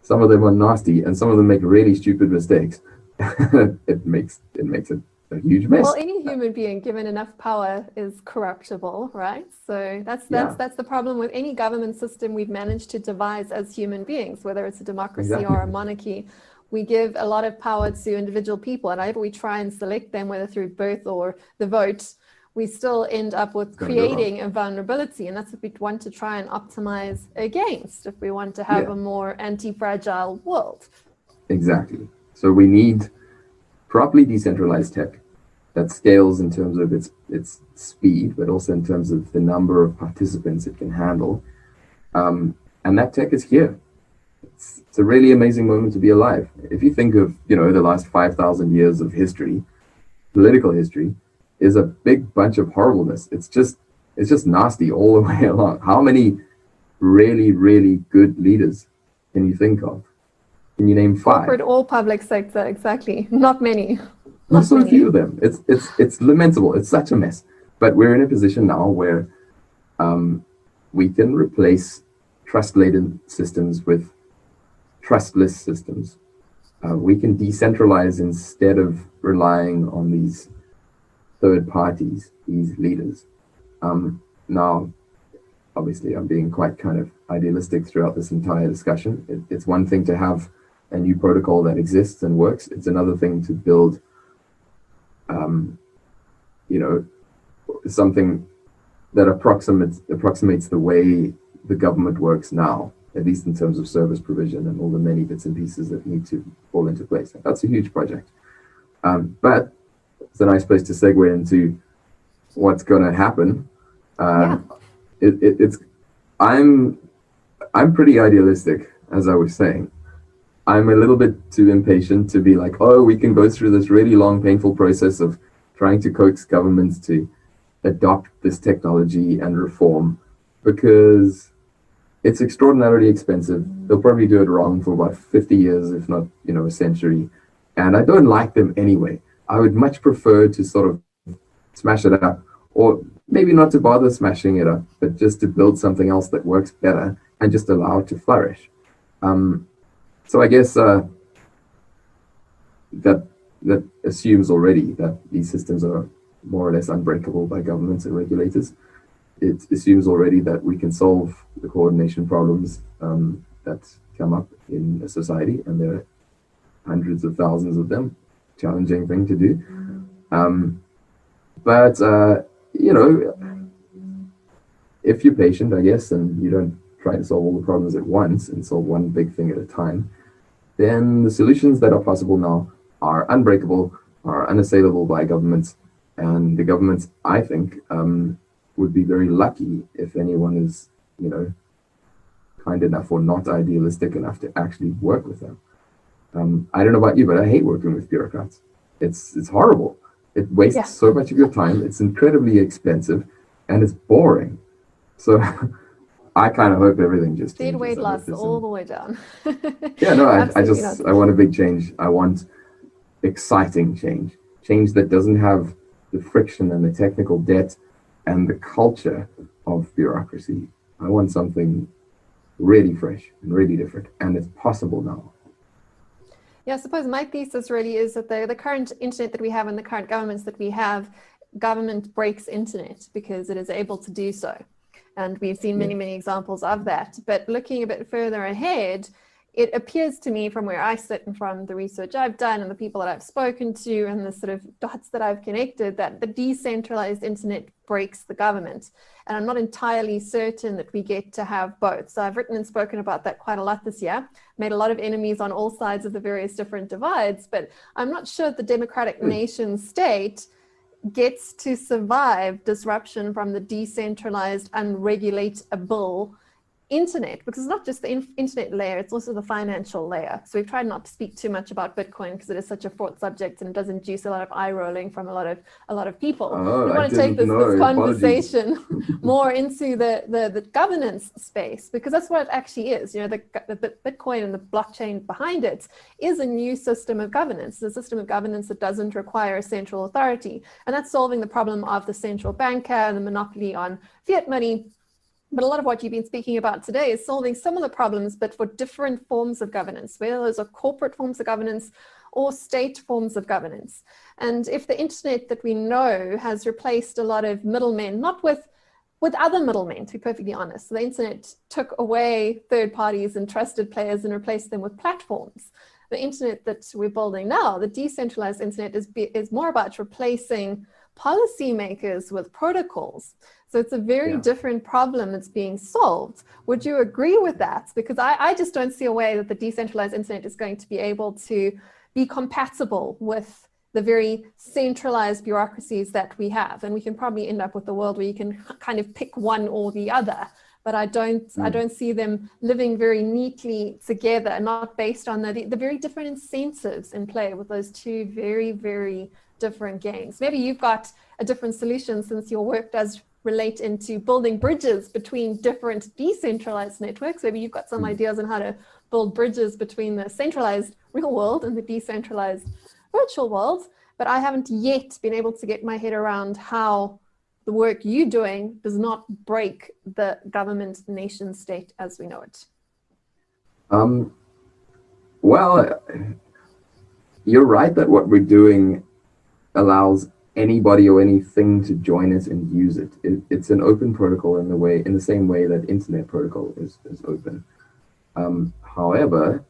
Some of them are nasty, and some of them make really stupid mistakes. It makes a huge mess. Well, any human being given enough power is corruptible, right? So that's the problem with any government system we've managed to devise as human beings, whether it's a democracy or a monarchy. We give a lot of power to individual people, and either we try and select them, whether through birth or the vote, we still end up with creating a vulnerability, and that's what we want to try and optimize against if we want to have a more anti-fragile world. Exactly. So we need properly decentralized tech that scales in terms of its speed, but also in terms of the number of participants it can handle. And that tech is here. It's a really amazing moment to be alive. If you think of, the last 5,000 years of history, political history, is a big bunch of horribleness. It's just nasty all the way along. How many really, really good leaders can you think of? Can you name 5? Corporate or public sector, exactly. Not many. Not so few of them. It's lamentable. It's such a mess. But we're in a position now where we can replace trust-laden systems with trustless systems. We can decentralize instead of relying on these third parties, these leaders. Now, obviously, I'm being quite kind of idealistic throughout this entire discussion. It's one thing to have a new protocol that exists and works. It's another thing to build, something that approximates the way the government works now, at least in terms of service provision and all the many bits and pieces that need to fall into place. That's a huge project. But it's a nice place to segue into what's going to happen. I'm pretty idealistic, as I was saying. I'm a little bit too impatient to be like, oh, we can go through this really long, painful process of trying to coax governments to adopt this technology and reform, because it's extraordinarily expensive. They'll probably do it wrong for about 50 years, if not, a century. And I don't like them anyway. I would much prefer to sort of smash it up, or maybe not to bother smashing it up, but just to build something else that works better and just allow it to flourish. So I guess that assumes already that these systems are more or less unbreakable by governments and regulators. It assumes already that we can solve the coordination problems that come up in a society, and there are hundreds of thousands of them. Challenging thing to do. But if you're patient, I guess, and you don't try to solve all the problems at once and solve one big thing at a time, then the solutions that are possible now are unbreakable, are unassailable by governments. And the governments, I think, would be very lucky if anyone is, kind enough or not idealistic enough to actually work with them. I don't know about you, but I hate working with bureaucrats. It's horrible. It wastes so much of your time. It's incredibly expensive, and it's boring. So I kind of hope everything just changes. Dead weight loss all the way down. I want a big change. I want exciting change that doesn't have the friction and the technical debt and the culture of bureaucracy. I want something really fresh and really different, and it's possible now. Yeah, I suppose my thesis really is that the current internet that we have and the current governments that we have, government breaks internet because it is able to do so. And we've seen many, many examples of that. But looking a bit further ahead, it appears to me from where I sit and from the research I've done and the people that I've spoken to and the sort of dots that I've connected, that the decentralized internet breaks the government. And I'm not entirely certain that we get to have both. So I've written and spoken about that quite a lot this year, made a lot of enemies on all sides of the various different divides, but I'm not sure the democratic nation state gets to survive disruption from the decentralized, unregulatable internet, because it's not just the internet layer, it's also the financial layer. So we've tried not to speak too much about Bitcoin because it is such a fraught subject and it does induce a lot of eye rolling from a lot of people. Oh, we want to take this conversation more into the governance space, because that's what it actually is. You know, the Bitcoin and the blockchain behind it is a new system of governance. It's a system of governance that doesn't require a central authority, and that's solving the problem of the central banker and the monopoly on fiat money. But a lot of what you've been speaking about today is solving similar problems, but for different forms of governance, whether those are corporate forms of governance or state forms of governance. And if the internet that we know has replaced a lot of middlemen, not with other middlemen, to be perfectly honest. The internet took away third parties and trusted players and replaced them with platforms. The internet that we're building now, the decentralized internet, is more about replacing policymakers with protocols. So it's a very different problem that's being solved. Would you agree with that? Because I just don't see a way that the decentralized internet is going to be able to be compatible with the very centralized bureaucracies that we have. And we can probably end up with a world where you can kind of pick one or the other. But I don't see them living very neatly together, not based on the very different incentives in play with those two very, very different games. Maybe you've got a different solution, since your work does relate into building bridges between different decentralized networks. Maybe you've got some ideas on how to build bridges between the centralized real world and the decentralized virtual world. But I haven't yet been able to get my head around how the work you're doing does not break the government nation state as we know it. Well, you're right that what we're doing allows anybody or anything to join it and use it. It's an open protocol in the same way that internet protocol is open. However,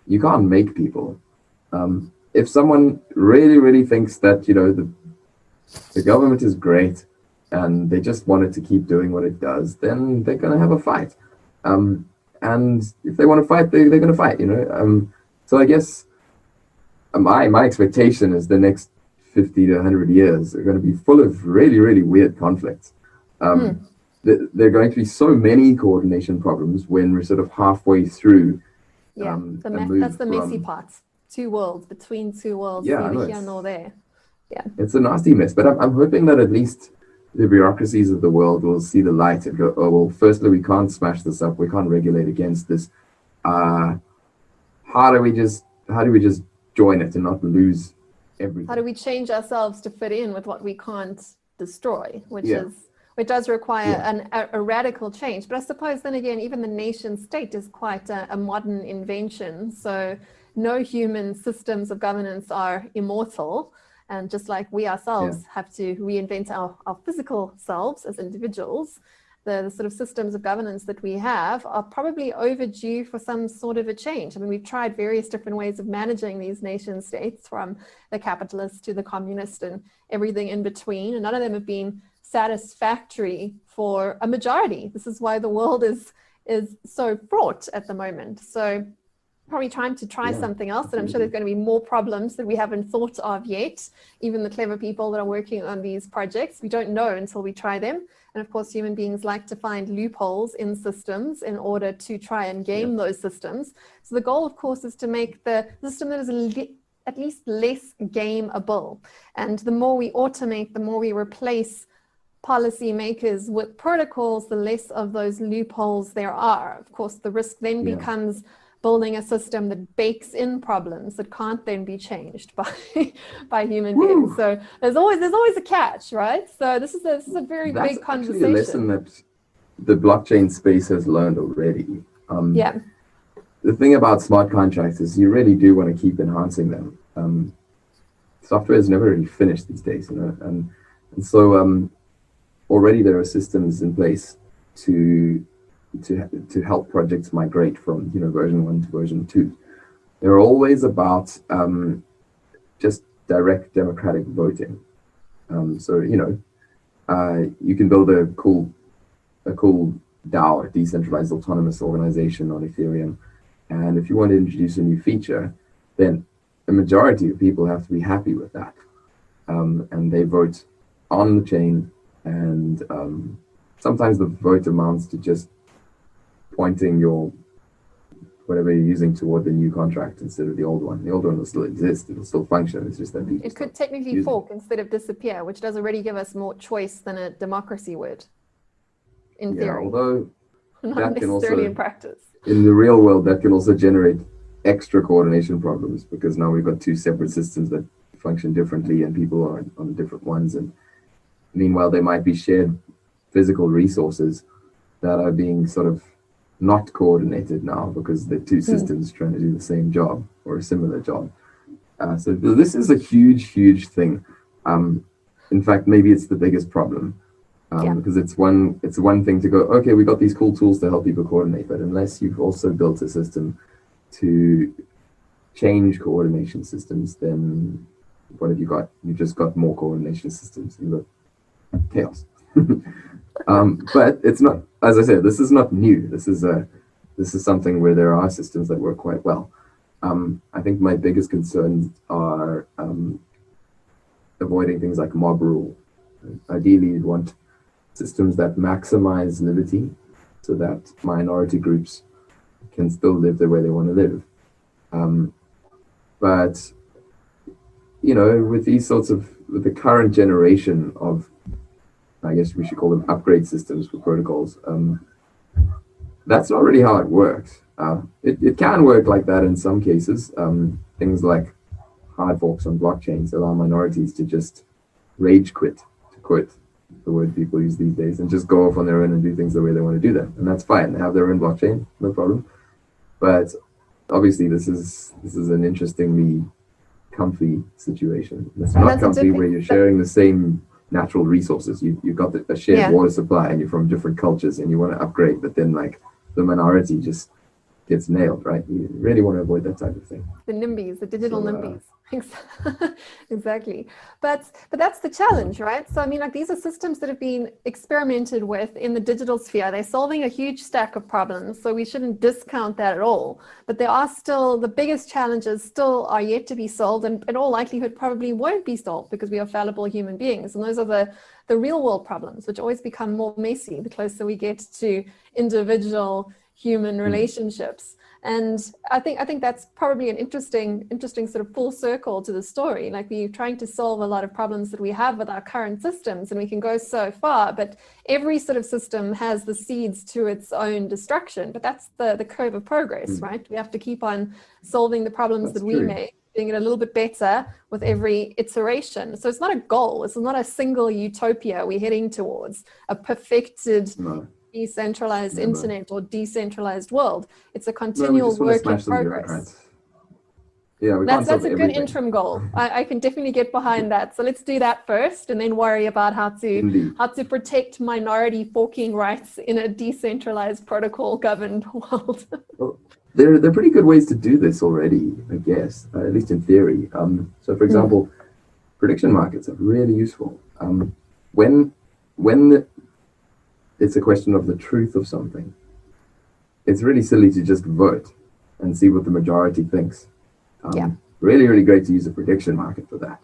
you can't make people. If someone really, really thinks that, you know, the government is great and they just want it to keep doing what it does, then they're going to have a fight. And if they want to fight, they're going to fight, you know. So I guess my expectation is the next 50 to 100 years are going to be full of really, really weird conflicts. There are going to be so many coordination problems when we're sort of halfway through. That's the messy part. Two worlds, between two worlds, neither here nor there. Yeah, it's a nasty mess, but I'm hoping that at least the bureaucracies of the world will see the light and go, oh, well, firstly, we can't smash this up. We can't regulate against this. How do we just join it and not lose everything? How do we change ourselves to fit in with what we can't destroy, which does require a radical change. But I suppose then again, even the nation state is quite a modern invention. So no human systems of governance are immortal. And just like we ourselves have to reinvent our physical selves as individuals, the sort of systems of governance that we have are probably overdue for some sort of a change. I mean, we've tried various different ways of managing these nation states, from the capitalist to the communist and everything in between, and none of them have been satisfactory for a majority. This is why the world is so fraught at the moment. So probably trying to try something else, and I'm sure there's going to be more problems that we haven't thought of yet. Even the clever people that are working on these projects, we don't know until we try them. And of course, human beings like to find loopholes in systems in order to try and game those systems. So the goal, of course, is to make the system that is at least less gameable. And the more we automate, the more we replace policymakers with protocols, the less of those loopholes there are. Of course, the risk then becomes building a system that bakes in problems that can't then be changed by human beings. So there's always a catch, right? So this is a very big conversation. That's a lesson that the blockchain space has learned already. The thing about smart contracts is you really do want to keep enhancing them. Software is never really finished these days, you know, and so already there are systems in place to help projects migrate from, you know, version 1 to version 2. They're always about just direct democratic voting. So, you know, you can build a cool DAO, decentralized autonomous organization on Ethereum, and if you want to introduce a new feature, then the majority of people have to be happy with that, and they vote on the chain, and sometimes the vote amounts to just pointing your whatever you're using toward the new contract instead of the old one. The old one will still exist, it'll still function. It's just that it could technically fork instead of disappear, which does already give us more choice than a democracy would, in theory. Although not necessarily in practice. In the real world, that can also generate extra coordination problems, because now we've got two separate systems that function differently and people are on different ones. And meanwhile, there might be shared physical resources that are being sort of not coordinated now because the two systems trying to do the same job or a similar job. So this is a huge thing. In fact, maybe it's the biggest problem, because it's one thing to go, okay, we got these cool tools to help people coordinate, but unless you've also built a system to change coordination systems, then what have you got? You've just got more coordination systems. You've got chaos. But it's not, as I said, this is not new. This is something where there are systems that work quite well. I think my biggest concerns are avoiding things like mob rule. Ideally, you'd want systems that maximize liberty so that minority groups can still live the way they want to live. But, you know, with these sorts of, with the current generation of, I guess we should call them upgrade systems for protocols, that's not really how it works. It can work like that in some cases. Things like hard forks on blockchains allow minorities to just rage quit, to quote the word people use these days, and just go off on their own and do things the way they want to do them. And that's fine. They have their own blockchain, no problem. But obviously this is an interestingly comfy situation. It's not comfy where you're sharing the same natural resources. You've got a shared water supply and you're from different cultures and you want to upgrade, but then like the minority just gets nailed, right? You really want to avoid that type of thing. The NIMBYs, the digital NIMBYs. Exactly. But that's the challenge, right? So I mean, like, these are systems that have been experimented with in the digital sphere. They're solving a huge stack of problems, so we shouldn't discount that at all. But there are still, the biggest challenges still are yet to be solved, and in all likelihood probably won't be solved, because we are fallible human beings. And those are the real world problems, which always become more messy the closer we get to individual human relationships. And I think that's probably an interesting sort of full circle to the story. Like, we're trying to solve a lot of problems that we have with our current systems, and we can go so far, but every sort of system has the seeds to its own destruction. But that's the curve of progress, right? We have to keep on solving the problems that we make, doing it a little bit better with every iteration. So it's not a goal. It's not a single utopia we're heading towards, a perfected decentralized internet or decentralized world. It's a continual work in progress. Yeah, that's a good interim goal. I can definitely get behind that. So let's do that first, and then worry about how to protect minority forking rights in a decentralized protocol governed world. Well, there are pretty good ways to do this already, I guess, at least in theory. So for example, prediction markets are really useful. When it's a question of the truth of something, it's really silly to just vote and see what the majority thinks. Really, really great to use a prediction market for that.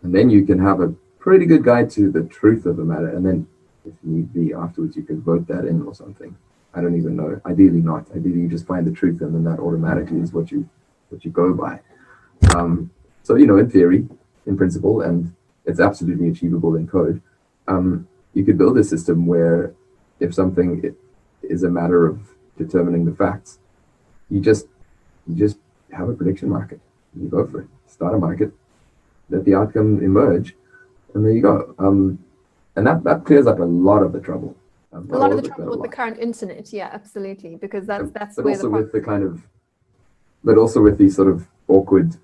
And then you can have a pretty good guide to the truth of the matter. And then if need be, afterwards, you can vote that in or something. I don't even know. Ideally not. Ideally, you just find the truth, and then that automatically is what you go by. So, you know, in theory, in principle, and it's absolutely achievable in code, you could build a system where if something is a matter of determining the facts, you just have a prediction market. You go for it. Start a market, let the outcome emerge, and there you go. And that clears up a lot of the trouble. A lot of the trouble with the current internet, yeah, absolutely, because that's but where also with the kind of, but also with these sort of awkward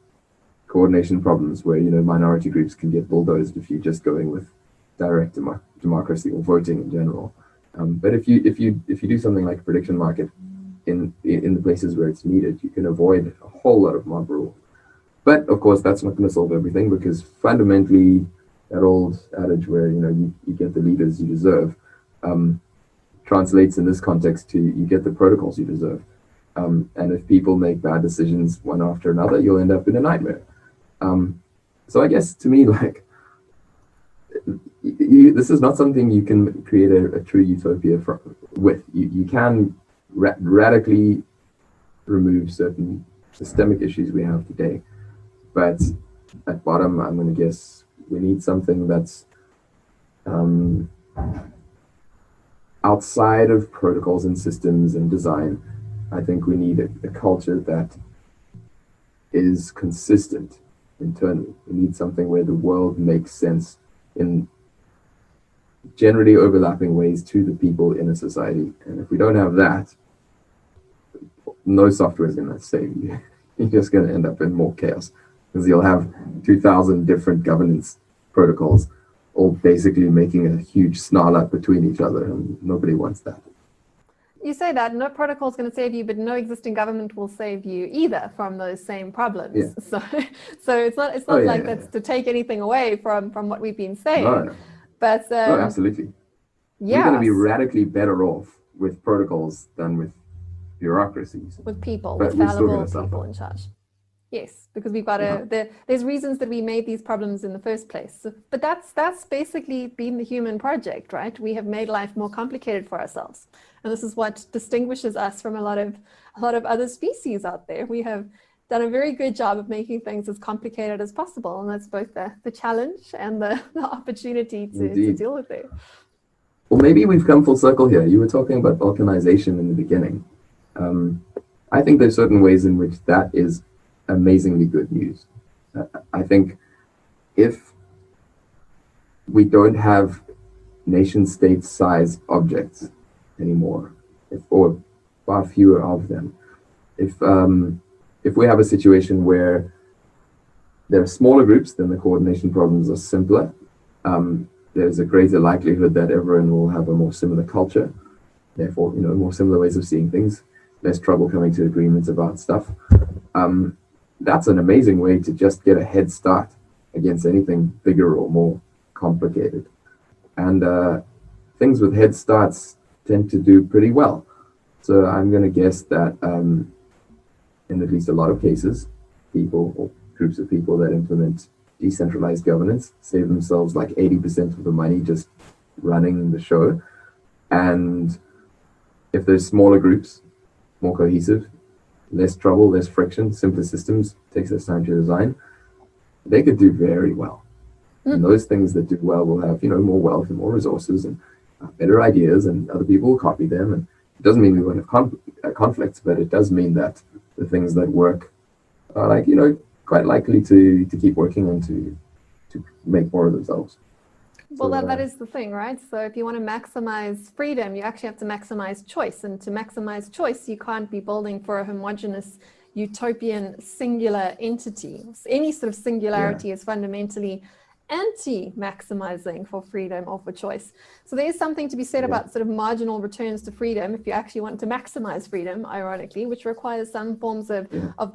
coordination problems where, you know, minority groups can get bulldozed if you're just going with direct democracy or voting in general. But if you do something like a prediction market in the places where it's needed, you can avoid a whole lot of mob rule. But of course, that's not going to solve everything, because fundamentally, that old adage where, you know, you get the leaders you deserve, translates in this context to you get the protocols you deserve. And if people make bad decisions one after another, you'll end up in a nightmare. So I guess to me, like, this is not something you can create a true utopia with. You can radically remove certain systemic issues we have today. But at bottom, I'm going to guess we need something that's outside of protocols and systems and design. I think we need a culture that is consistent internally. We need something where the world makes sense in generally overlapping ways to the people in a society. And if we don't have that, no software is going to save you. You're just going to end up in more chaos, because you'll have 2,000 different governance protocols all basically making a huge snarl up between each other, and nobody wants that. You say that no protocol is going to save you, but no existing government will save you either from those same problems. Yeah. So it's not that's to take anything away from what we've been saying. No. But no, absolutely. Yeah, we're going to be radically better off with protocols than with bureaucracies. With people, but with fallible people in charge. Yes, because we've got there's reasons that we made these problems in the first place. So, but that's basically been the human project, right? We have made life more complicated for ourselves. And this is what distinguishes us from a lot of other species out there. We have done a very good job of making things as complicated as possible. And that's both the challenge and the opportunity to deal with it. Well, maybe we've come full circle here. You were talking about balkanization in the beginning. I think there's certain ways in which that is amazingly good news. I think if we don't have nation state size objects anymore, or far fewer of them, if we have a situation where there are smaller groups, then the coordination problems are simpler. There's a greater likelihood that everyone will have a more similar culture, therefore, more similar ways of seeing things, less trouble coming to agreements about stuff. That's an amazing way to just get a head start against anything bigger or more complicated. And things with head starts tend to do pretty well. So I'm going to guess that in at least a lot of cases, people or groups of people that implement decentralized governance save themselves like 80% of the money just running the show. And if there's smaller groups, more cohesive, less trouble, less friction, simpler systems, takes less time to design, they could do very well. And those things that do well will have, more wealth and more resources and better ideas, and other people will copy them. And it doesn't mean we won't have conflicts, but it does mean that the things that work are quite likely to keep working and to make more of themselves. Well, that is the thing, right? So if you want to maximize freedom, you actually have to maximize choice. And to maximize choice, you can't be building for a homogeneous, utopian, singular entity. Any sort of singularity is fundamentally anti-maximizing for freedom or for choice. So there is something to be said about sort of marginal returns to freedom if you actually want to maximize freedom, ironically, which requires some forms of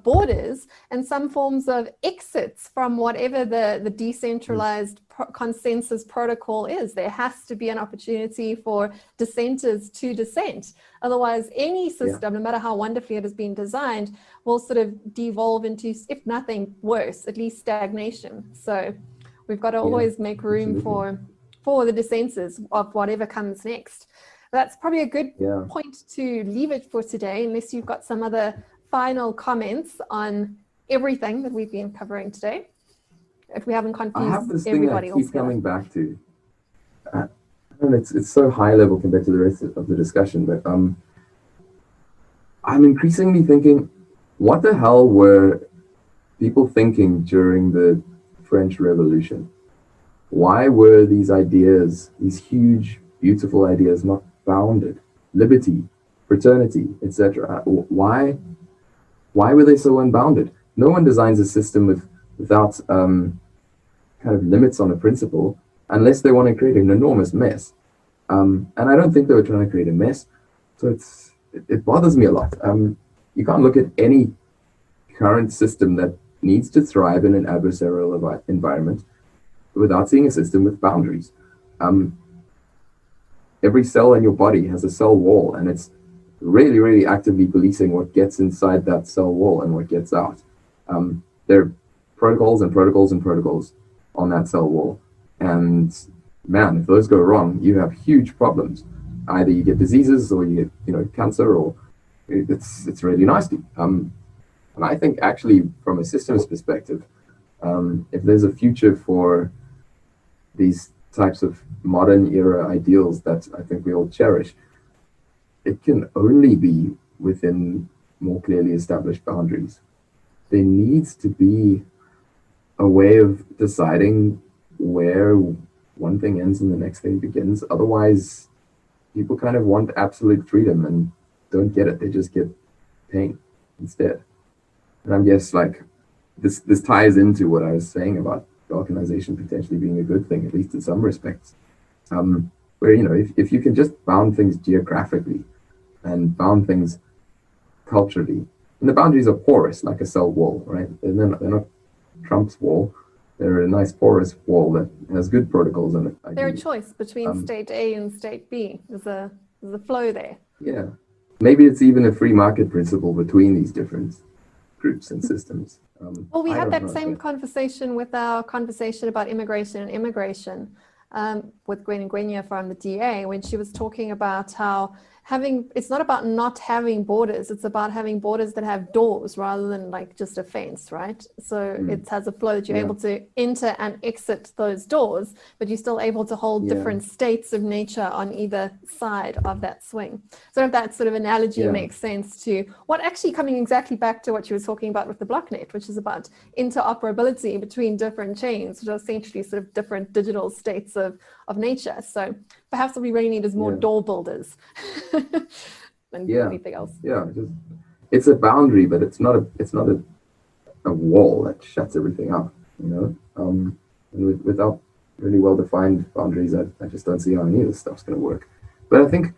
borders and some forms of exits from whatever the decentralized consensus protocol is. There has to be an opportunity for dissenters to dissent. Otherwise, any system, no matter how wonderfully it has been designed, will sort of devolve into, if nothing worse, at least stagnation. So we've got to always make room for the dissenters of whatever comes next. That's probably a good point to leave it for today, unless you've got some other final comments on everything that we've been covering today. If we haven't confused I have this everybody thing I keep coming back to. And it's so high level compared to the rest of the discussion, but I'm increasingly thinking, what the hell were people thinking during the French Revolution? Why were these ideas, these huge, beautiful ideas, not bounded? Liberty, fraternity, etc. Why were they so unbounded? No one designs a system without kind of limits on a principle, unless they want to create an enormous mess. And I don't think they were trying to create a mess. So it bothers me a lot. You can't look at any current system that needs to thrive in an adversarial environment without seeing a system with boundaries. Every cell in your body has a cell wall, and it's really, really actively policing what gets inside that cell wall and what gets out. There are protocols and protocols and protocols on that cell wall. And man, if those go wrong, you have huge problems. Either you get diseases, or you get, cancer, or it's really nasty. And I think actually from a systems perspective, if there's a future for these types of modern era ideals that I think we all cherish, it can only be within more clearly established boundaries. There needs to be a way of deciding where one thing ends and the next thing begins. Otherwise, people kind of want absolute freedom and don't get it. They just get pain instead. And I guess like this ties into what I was saying about organization potentially being a good thing, at least in some respects. Where, you know, if you can just bound things geographically and bound things culturally, and the boundaries are porous, like a cell wall, right? And they're not Trump's wall. They're a nice porous wall that has good protocols in it. They're a choice between state A and state B. There's a flow there. Yeah. Maybe it's even a free market principle between these different groups and systems. Well, we had that same conversation with our conversation about immigration and immigration with Gwen Ngwenya from the DA, when she was talking about how it's not about not having borders, it's about having borders that have doors rather than like just a fence, right? So it has a flow that you're able to enter and exit those doors, but you're still able to hold different states of nature on either side of that swing. So if that sort of analogy makes sense to what actually coming exactly back to what you were talking about with the blocknet, which is about interoperability between different chains, which are essentially sort of different digital states of nature. So perhaps what we really need is more door builders than anything else. Yeah, it's a boundary, but it's not a wall that shuts everything up, you know. And without really well-defined boundaries, I just don't see how any of this stuff's going to work. But I think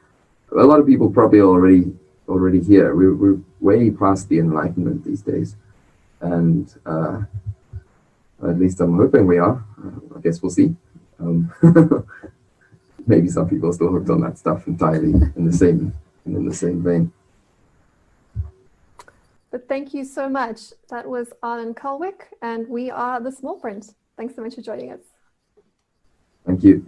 a lot of people probably already here. We're way past the Enlightenment these days, and at least I'm hoping we are. I guess we'll see. Maybe some people are still hooked on that stuff entirely in the same vein. But thank you so much. That was Arlyn Culwick, and we are The Small Print. Thanks so much for joining us. Thank you.